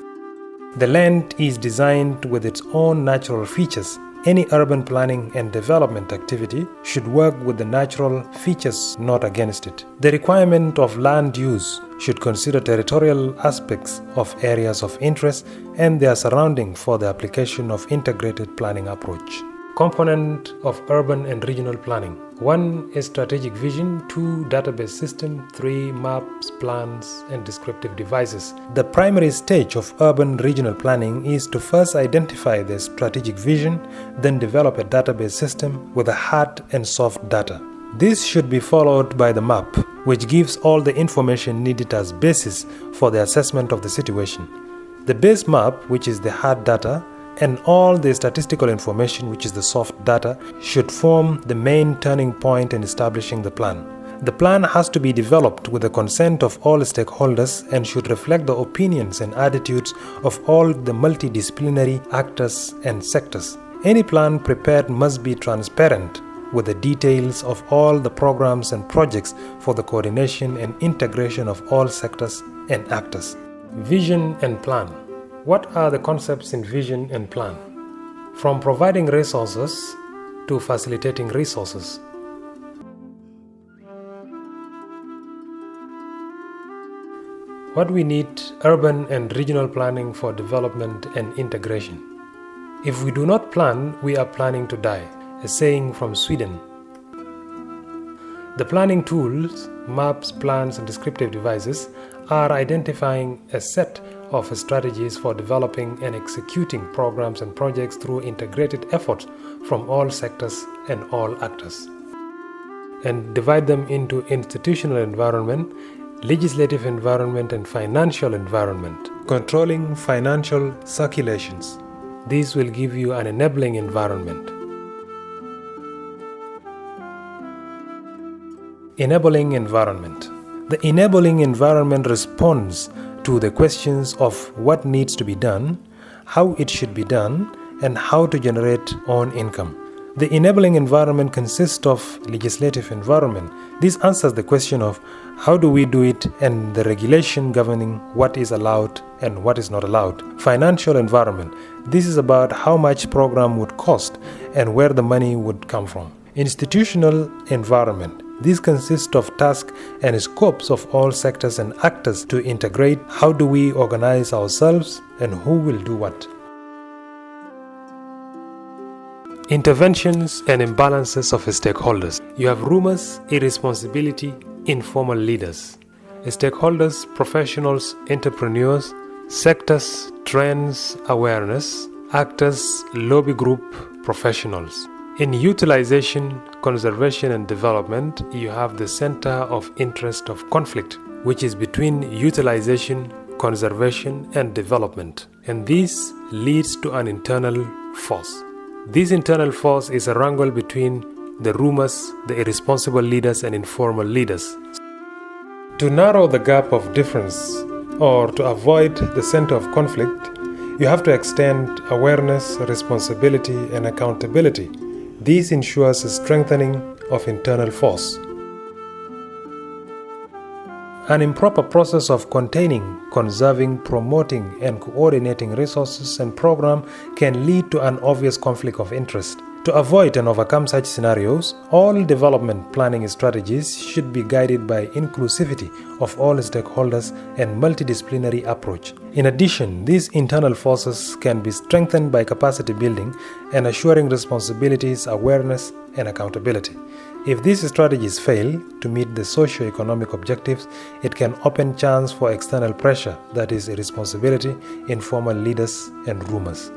The land is designed with its own natural features. Any urban planning and development activity should work with the natural features, not against it. The requirement of land use should consider territorial aspects of areas of interest and their surrounding for the application of integrated planning approach. Component of urban and regional planning. 1 is strategic vision, 2 database system, 3 maps, plans, and descriptive devices. The primary stage of urban regional planning is to first identify the strategic vision, then develop a database system with the hard and soft data. This should be followed by the map, which gives all the information needed as basis for the assessment of the situation. The base map, which is the hard data, and all the statistical information, which is the soft data, should form the main turning point in establishing the plan. The plan has to be developed with the consent of all stakeholders and should reflect the opinions and attitudes of all the multidisciplinary actors and sectors. Any plan prepared must be transparent with the details of all the programs and projects for the coordination and integration of all sectors and actors. Vision and plan. What are the concepts in vision and plan? From providing resources to facilitating resources. What we need: urban and regional planning for development and integration. If we do not plan, we are planning to die, a saying from Sweden. The planning tools, maps, plans, and descriptive devices are identifying a set of strategies for developing and executing programs and projects through integrated efforts from all sectors and all actors. and divide them into institutional environment, legislative environment, and financial environment. Controlling financial circulations. These will give you an enabling environment. Enabling environment. The enabling environment responds to the questions of what needs to be done, how it should be done, and how to generate own income. The enabling environment consists of legislative environment. This answers the question of how do we do it and the regulation governing what is allowed and what is not allowed. Financial environment. This is about how much program would cost and where the money would come from. Institutional environment. This consists of tasks and scopes of all sectors and actors to integrate how do we organize ourselves and who will do what. Interventions and imbalances of stakeholders. You have rumors, irresponsibility, informal leaders. Stakeholders, professionals, entrepreneurs, sectors, trends, awareness, actors, lobby group, professionals. In utilization, conservation and development, you have the center of interest of conflict, which is between utilization, conservation and development. And this leads to an internal force. This internal force is a wrangle between the rumors, the irresponsible leaders and informal leaders. To narrow the gap of difference or to avoid the center of conflict, you have to extend awareness, responsibility and accountability. This ensures a strengthening of internal force. An improper process of containing, conserving, promoting, and coordinating resources and program can lead to an obvious conflict of interest. To avoid and overcome such scenarios, all development planning strategies should be guided by inclusivity of all stakeholders and multidisciplinary approach. In addition, these internal forces can be strengthened by capacity building and assuring responsibilities, awareness, and accountability. If these strategies fail to meet the socio-economic objectives, it can open chance for external pressure, that is irresponsibility, informal leaders, and rumors.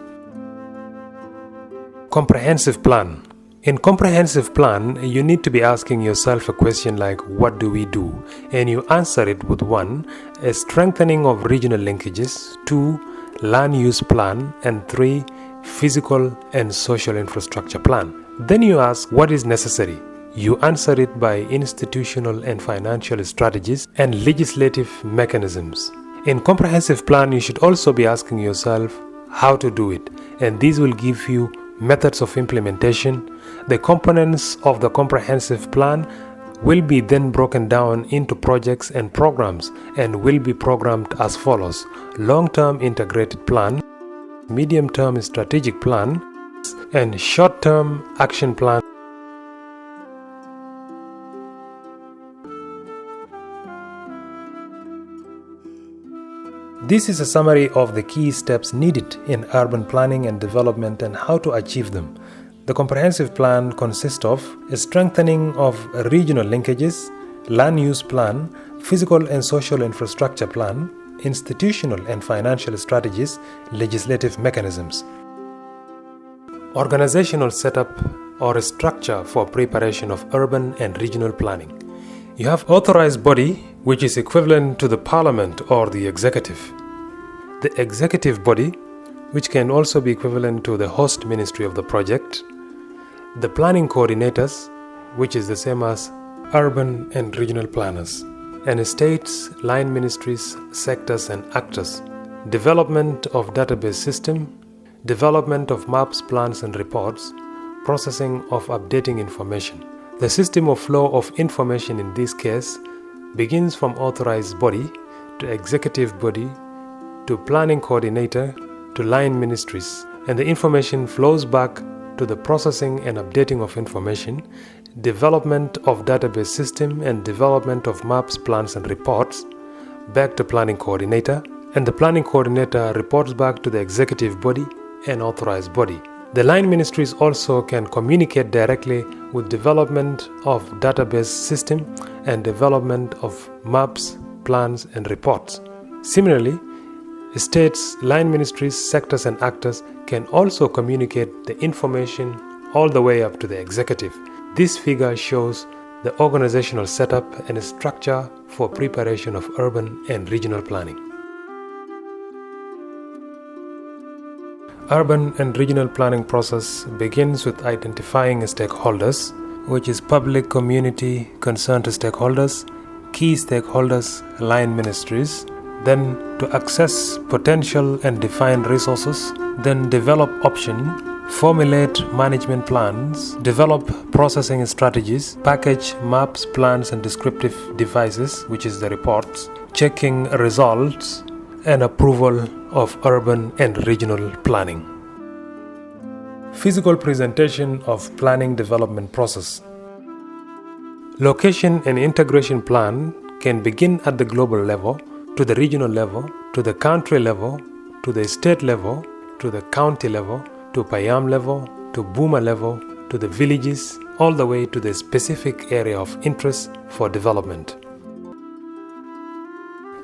Comprehensive plan. In comprehensive plan, you need to be asking yourself a question like, what do we do? And you answer it with 1, a strengthening of regional linkages, 2, land use plan, and 3, physical and social infrastructure plan. Then you ask, what is necessary? You answer it by institutional and financial strategies and legislative mechanisms. In comprehensive plan, you should also be asking yourself how to do it, and these will give you methods of implementation. The components of the comprehensive plan will be then broken down into projects and programs and will be programmed as follows: long-term integrated plan, medium-term strategic plan, and short-term action plan. This is a summary of the key steps needed in urban planning and development and how to achieve them. The comprehensive plan consists of a strengthening of regional linkages, land use plan, physical and social infrastructure plan, institutional and financial strategies, legislative mechanisms. Organizational setup or a structure for preparation of urban and regional planning. You have authorized body, which is equivalent to the parliament or the executive. The executive body, which can also be equivalent to the host ministry of the project. The planning coordinators, which is the same as urban and regional planners. And states, line ministries, sectors and actors. Development of database system, development of maps, plans and reports, processing of updating information. The system of flow of information in this case begins from authorized body to executive body to planning coordinator to line ministries, and the information flows back to the processing and updating of information, development of database system and development of maps, plans and reports, back to planning coordinator, and the planning coordinator reports back to the executive body and authorized body. The line ministries also can communicate directly with development of database system and development of maps, plans and reports. Similarly, states, line ministries, sectors and actors can also communicate the information all the way up to the executive. This figure shows the organizational setup and structure for preparation of urban and regional planning. Urban and regional planning process begins with identifying stakeholders, which is public, community, concerned stakeholders, key stakeholders, line ministries, then to assess potential and define resources, then develop option, formulate management plans, develop processing strategies, package maps, plans and descriptive devices, which is the reports, checking results, and approval of urban and regional planning. Physical presentation of planning development process. Location and integration plan can begin at the global level, to the regional level, to the country level, to the state level, to the county level, to Payam level, to Buma level, to the villages, all the way to the specific area of interest for development.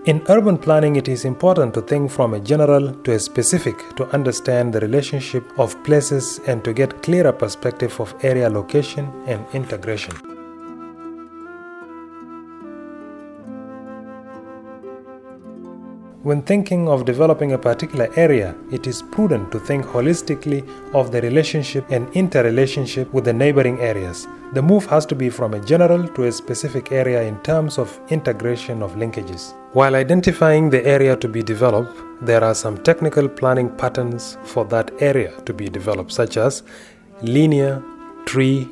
In urban planning, it is important to think from a general to a specific to understand the relationship of places and to get clearer perspective of area location and integration. When thinking of developing a particular area, it is prudent to think holistically of the relationship and interrelationship with the neighboring areas. The move has to be from a general to a specific area in terms of integration of linkages. While identifying the area to be developed, there are some technical planning patterns for that area to be developed, such as linear, tree,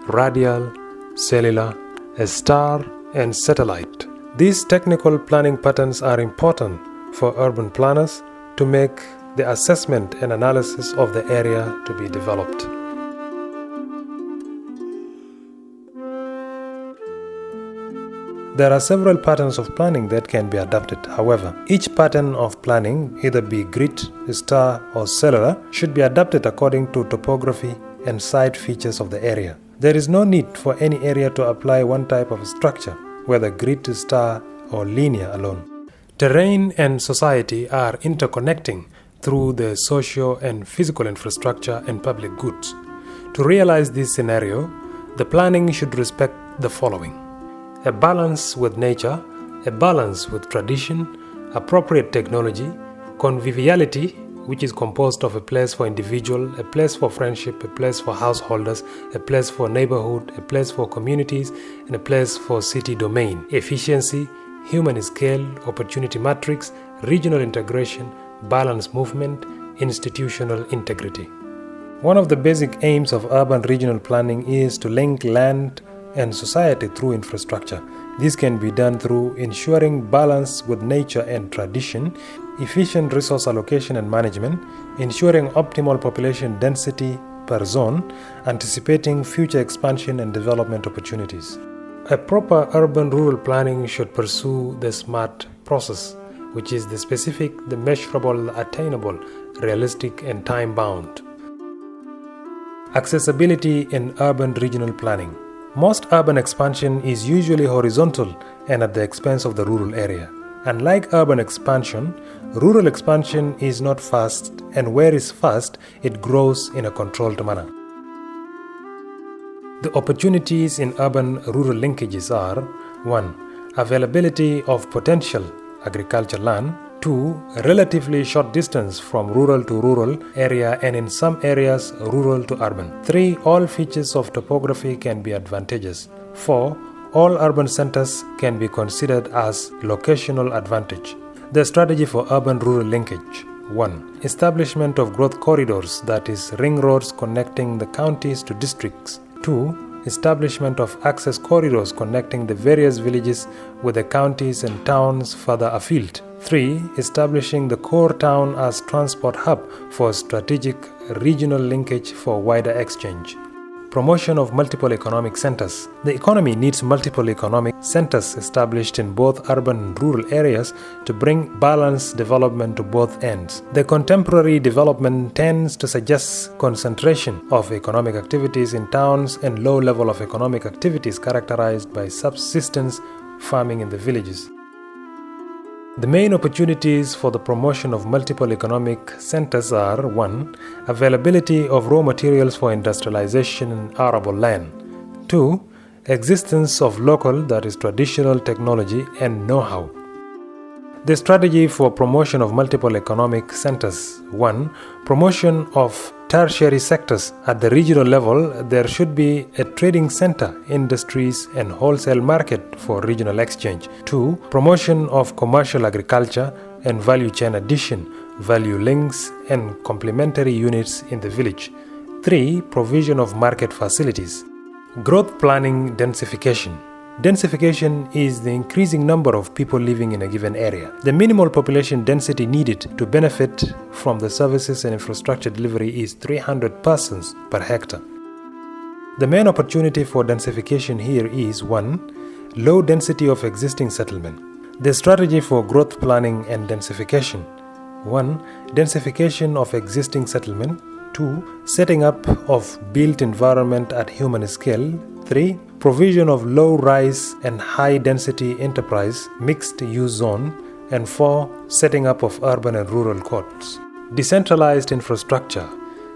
radial, cellular, a star, and satellite. These technical planning patterns are important for urban planners to make the assessment and analysis of the area to be developed. There are several patterns of planning that can be adapted. However, each pattern of planning, either be grid, star, or cellular, should be adapted according to topography and site features of the area. There is no need for any area to apply one type of structure, whether grid, star, or linear alone. Terrain and society are interconnecting through the socio and physical infrastructure and public goods. To realize this scenario, the planning should respect the following: a balance with nature, a balance with tradition, appropriate technology, conviviality, which is composed of a place for individual, a place for friendship, a place for householders, a place for neighborhood, a place for communities, and a place for city domain, efficiency, human scale, opportunity matrix, regional integration, balanced movement, institutional integrity. One of the basic aims of urban regional planning is to link land and society through infrastructure. This can be done through ensuring balance with nature and tradition, efficient resource allocation and management, ensuring optimal population density per zone, anticipating future expansion and development opportunities. A proper urban-rural planning should pursue the SMART process, which is the specific, the measurable, the attainable, realistic, and time-bound. Accessibility in urban regional planning. Most urban expansion is usually horizontal and at the expense of the rural area. Unlike urban expansion, rural expansion is not fast, and where it's fast, it grows in a controlled manner. The opportunities in urban-rural linkages are: 1. Availability of potential agricultural land. 2. Relatively short distance from rural to rural area, and in some areas rural to urban. 3. All features of topography can be advantageous. 4. All urban centers can be considered as locational advantage. The strategy for urban-rural linkage. 1. Establishment of growth corridors, that is, ring roads connecting the counties to districts. 2. Establishment of access corridors connecting the various villages with the counties and towns further afield. 3. Establishing the core town as transport hub for strategic regional linkage for wider exchange. Promotion of multiple economic centers. The economy needs multiple economic centers established in both urban and rural areas to bring balanced development to both ends. The contemporary development tends to suggest concentration of economic activities in towns and low level of economic activities characterized by subsistence farming in the villages. The main opportunities for the promotion of multiple economic centers are: 1. Availability of raw materials for industrialization in arable land. 2. existence of local, that is traditional technology and know-how. The strategy for promotion of multiple economic centers. 1. Promotion of tertiary sectors. At the regional level, there should be a trading center, industries, and wholesale market for regional exchange. 2. Promotion of commercial agriculture and value chain addition, value links, and complementary units in the village. 3. Provision of market facilities. Growth planning densification. Densification is the increasing number of people living in a given area. The minimal population density needed to benefit from the services and infrastructure delivery is 300 persons per hectare. The main opportunity for densification here is 1. Low density of existing settlement. The strategy for growth planning and densification. 1. Densification of existing settlement. 2. Setting up of built environment at human scale. 3. Provision of low-rise and high-density enterprise mixed-use zone. And 4. Setting up of urban and rural codes. Decentralized infrastructure.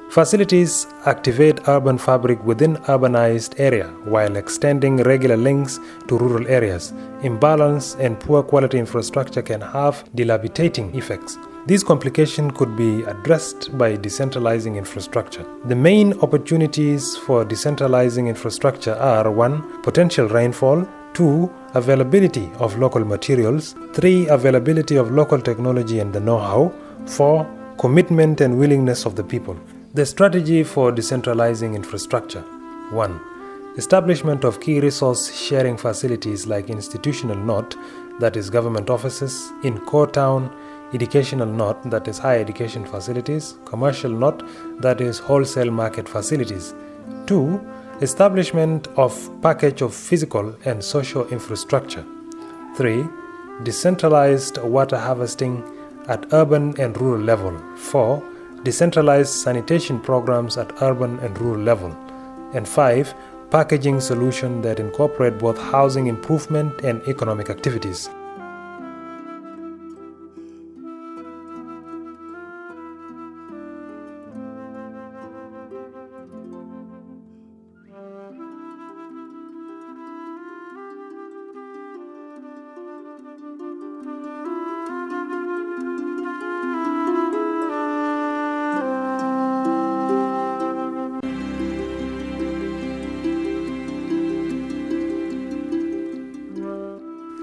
Facilities activate urban fabric within urbanized area while extending regular links to rural areas. Imbalance and poor quality infrastructure can have debilitating effects. These complications could be addressed by decentralizing infrastructure. The main opportunities for decentralizing infrastructure are 1. Potential rainfall. 2. Availability of local materials. 3. Availability of local technology and the know-how. 4. Commitment and willingness of the people. The strategy for decentralizing infrastructure. 1. Establishment of key resource sharing facilities like institutional node, that is government offices, in core town, educational node, that is higher education facilities, commercial node, that is wholesale market facilities. 2. Establishment of package of physical and social infrastructure. 3. Decentralized water harvesting at urban and rural level. 4. Decentralized sanitation programs at urban and rural level. And 5. Packaging solution that incorporate both housing improvement and economic activities.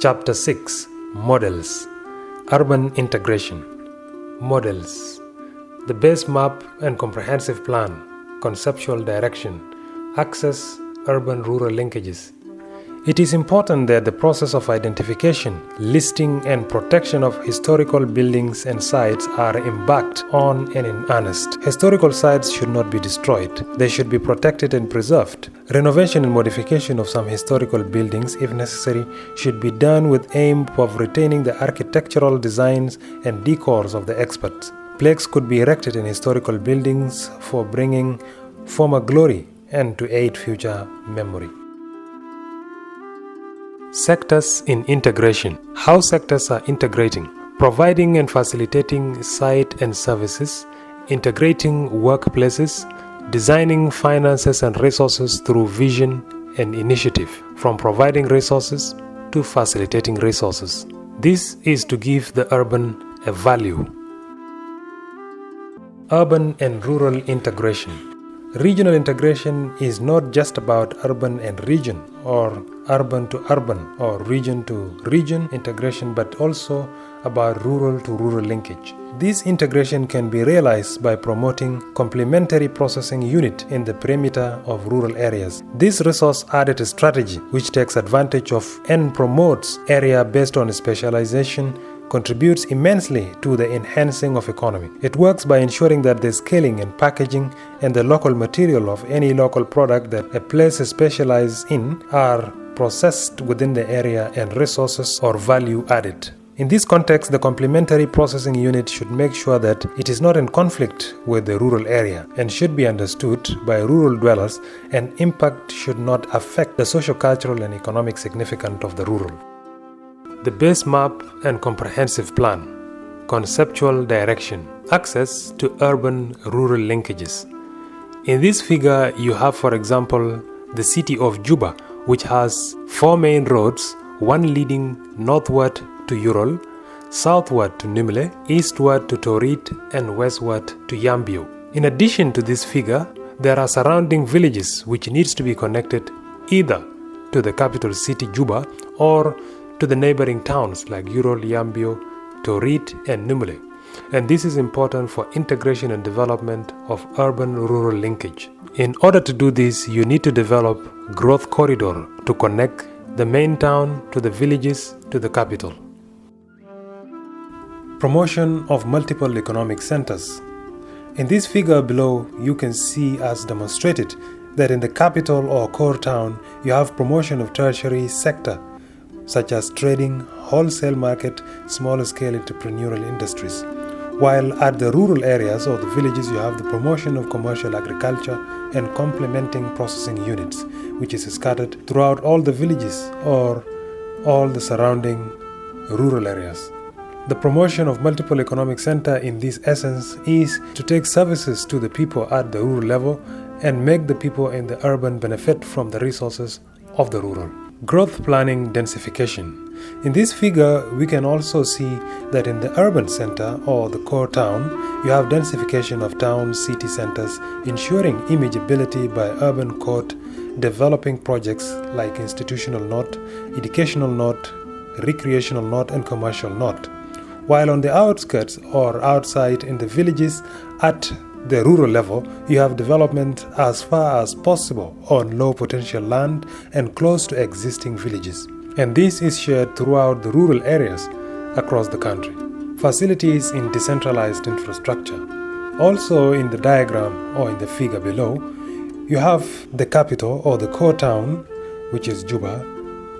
Chapter 6. Models. Urban integration. Models. The base map and comprehensive plan. Conceptual direction. Access. Urban-rural linkages. It is important that the process of identification, listing, and protection of historical buildings and sites are embarked on and in earnest. Historical sites should not be destroyed. They should be protected and preserved. Renovation and modification of some historical buildings, if necessary, should be done with aim of retaining the architectural designs and decors of the experts. Plaques could be erected in historical buildings for bringing former glory and to aid future memory. Sectors in integration. How sectors are integrating. Providing and facilitating site and services, integrating workplaces, designing finances and resources through vision and initiative, from providing resources to facilitating resources. This is to give the urban a value. Urban and rural integration. Regional integration is not just about urban and region or urban to urban or region to region integration, but also about rural to rural linkage. This integration can be realized by promoting complementary processing unit in the perimeter of rural areas. This resource-added strategy, which takes advantage of and promotes area based on specialization, contributes immensely to the enhancing of economy. It works by ensuring that the scaling and packaging and the local material of any local product that a place specializes in are processed within the area and resources or value added. In this context, the complementary processing unit should make sure that it is not in conflict with the rural area and should be understood by rural dwellers, and impact should not affect the socio-cultural and economic significance of the rural. The base map and comprehensive plan. Conceptual direction. Access to urban-rural linkages. In this figure, you have, for example, the city of Juba, which has 4 main roads, one leading northward to Ural, southward to Nimule, eastward to Torit, and westward to Yambio. In addition to this figure, there are surrounding villages which needs to be connected either to the capital city Juba or to the neighboring towns like Ural, Yambio, Torit, and Nimule. And this is important for integration and development of urban-rural linkage. In order to do this, you need to develop growth corridor to connect the main town to the villages to the capital. Promotion of multiple economic centers. In this figure below, you can see as demonstrated that in the capital or core town, you have promotion of tertiary sector such as trading, wholesale market, smaller-scale entrepreneurial industries. While at the rural areas or the villages, you have the promotion of commercial agriculture and complementing processing units, which is scattered throughout all the villages or all the surrounding rural areas. The promotion of multiple economic center in this essence is to take services to the people at the rural level and make the people in the urban benefit from the resources of the rural. Growth planning densification. In this figure, we can also see that in the urban center or the core town, you have densification of town city centers, ensuring imageability by urban court, developing projects like institutional node, educational node, recreational node, and commercial node. While on the outskirts or outside in the villages at the rural level, you have development as far as possible on low potential land and close to existing villages. And this is shared throughout the rural areas across the country. Facilities in decentralized infrastructure. Also in the diagram or in the figure below, you have the capital or the core town, which is Juba,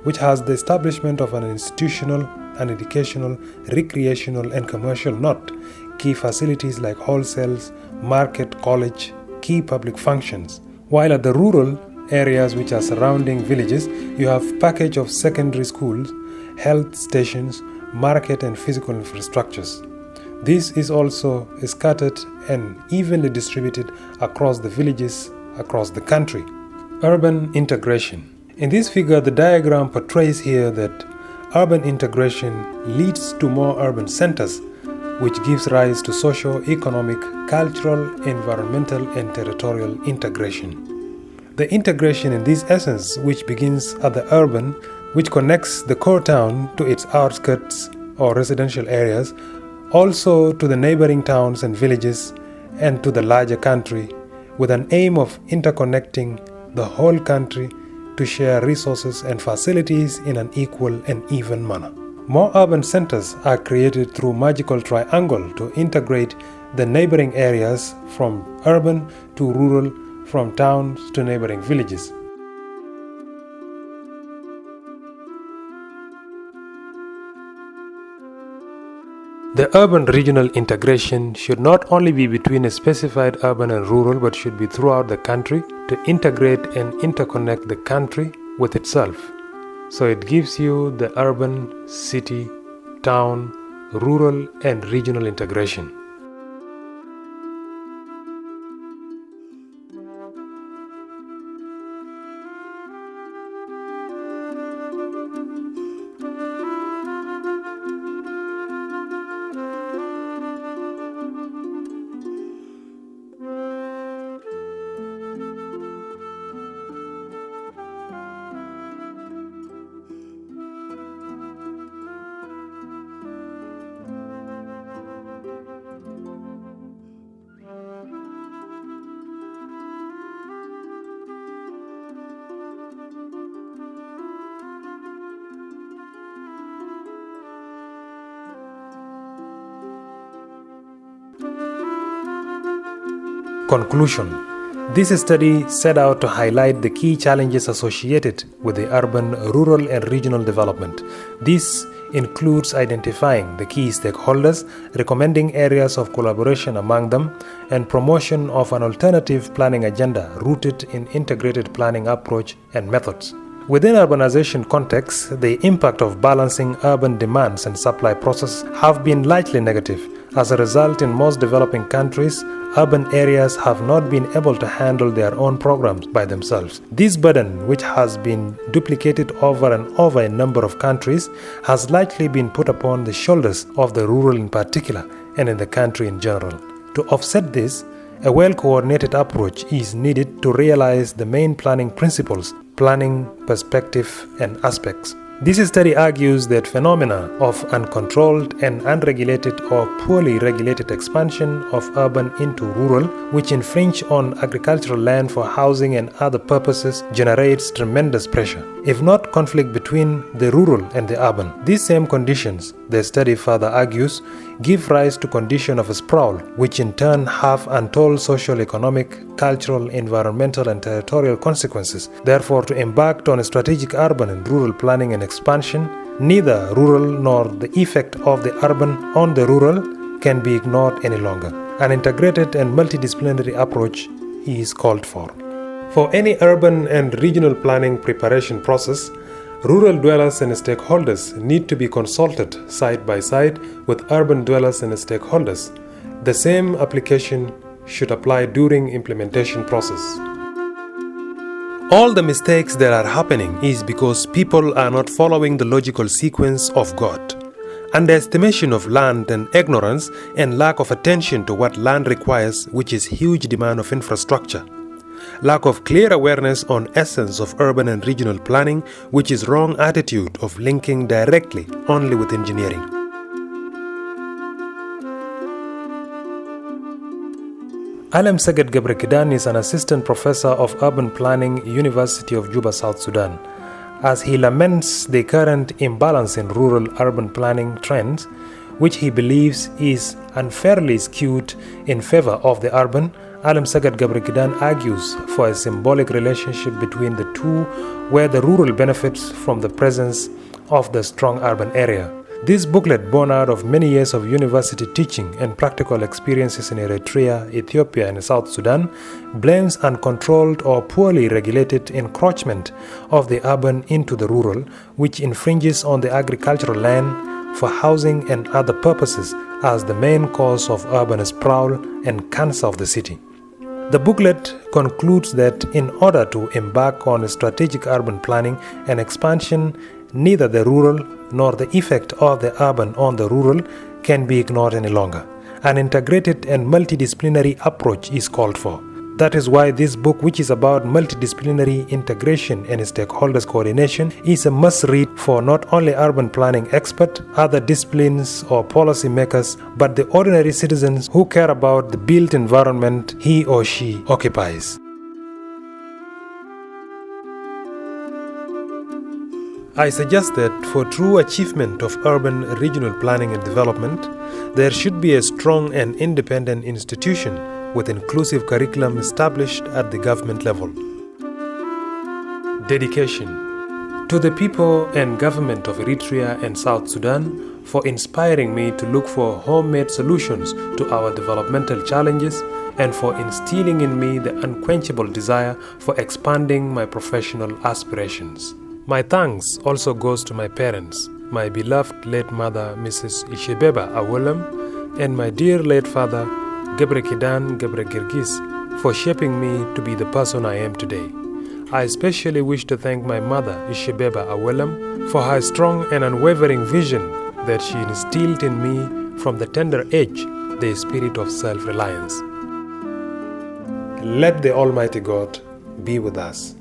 which has the establishment of an institutional, an educational, recreational, and commercial node, key facilities like wholesales, market, college, key public functions. While at the rural areas which are surrounding villages, you have package of secondary schools, health stations, market and physical infrastructures. This is also scattered and evenly distributed across the villages across the country. Urban integration. In this figure, the diagram portrays here that urban integration leads to more urban centers, which gives rise to socio-economic, cultural, environmental, and territorial integration. The integration in this essence, which begins at the urban, which connects the core town to its outskirts or residential areas, also to the neighboring towns and villages, and to the larger country, with an aim of interconnecting the whole country to share resources and facilities in an equal and even manner. More urban centers are created through magical triangle to integrate the neighboring areas from urban to rural, from towns to neighboring villages. The urban-regional integration should not only be between a specified urban and rural, but should be throughout the country to integrate and interconnect the country with itself. So it gives you the urban, city, town, rural, and regional integration. Conclusion. This study set out to highlight the key challenges associated with the urban, rural, and regional development. This includes identifying the key stakeholders, recommending areas of collaboration among them, and promotion of an alternative planning agenda rooted in integrated planning approach and methods. Within urbanization context, the impact of balancing urban demands and supply process have been largely negative, As a result, in most developing countries, urban areas have not been able to handle their own programs by themselves. This burden, which has been duplicated over and over in a number of countries, has largely been put upon the shoulders of the rural in particular and in the country in general. To offset this, a well-coordinated approach is needed to realize the main planning principles, planning, perspective, and aspects. This study argues that phenomena of uncontrolled and unregulated or poorly regulated expansion of urban into rural, which infringe on agricultural land for housing and other purposes, generates tremendous pressure, if not conflict between the rural and the urban. These same conditions, the study further argues, give rise to condition of a sprawl, which in turn have untold social, economic, cultural, environmental, and territorial consequences. Therefore, to embark on a strategic urban and rural planning and expansion, neither rural nor the effect of the urban on the rural can be ignored any longer. An integrated and multidisciplinary approach is called for. For any urban and regional planning preparation process, rural dwellers and stakeholders need to be consulted side by side with urban dwellers and stakeholders. The same application should apply during implementation process. All the mistakes that are happening is because people are not following the logical sequence of God. Underestimation of land and ignorance and lack of attention to what land requires, which is huge demand of infrastructure. Lack of clear awareness on essence of urban and regional planning, which is wrong attitude of linking directly only with engineering. Alemseghed Ghebrekidan is an assistant professor of urban planning, University of Juba, South Sudan. As he laments the current imbalance in rural-urban planning trends, which he believes is unfairly skewed in favor of the urban, Alemseghed Ghebrekidan argues for a symbolic relationship between the two, where the rural benefits from the presence of the strong urban area. This booklet, born out of many years of university teaching and practical experiences in Eritrea, Ethiopia, and South Sudan, blames uncontrolled or poorly regulated encroachment of the urban into the rural, which infringes on the agricultural land for housing and other purposes as the main cause of urban sprawl and cancer of the city. The booklet concludes that in order to embark on a strategic urban planning and expansion, neither the rural nor the effect of the urban on the rural can be ignored any longer. An integrated and multidisciplinary approach is called for. That is why this book, which is about multidisciplinary integration and stakeholders coordination, is a must-read for not only urban planning experts, other disciplines or policy makers, but the ordinary citizens who care about the built environment he or she occupies. I suggest that for true achievement of urban regional planning and development, there should be a strong and independent institution with inclusive curriculum established at the government level. Dedication to the people and government of Eritrea and South Sudan for inspiring me to look for homemade solutions to our developmental challenges and for instilling in me the unquenchable desire for expanding my professional aspirations. My thanks also goes to my parents, my beloved late mother, Mrs. Ishebeba Awolem, and my dear late father, Ghebrekidan Ghebrekirgis, for shaping me to be the person I am today. I especially wish to thank my mother, Ishebeba Awolem, for her strong and unwavering vision that she instilled in me from the tender age, the spirit of self-reliance. Let the Almighty God be with us.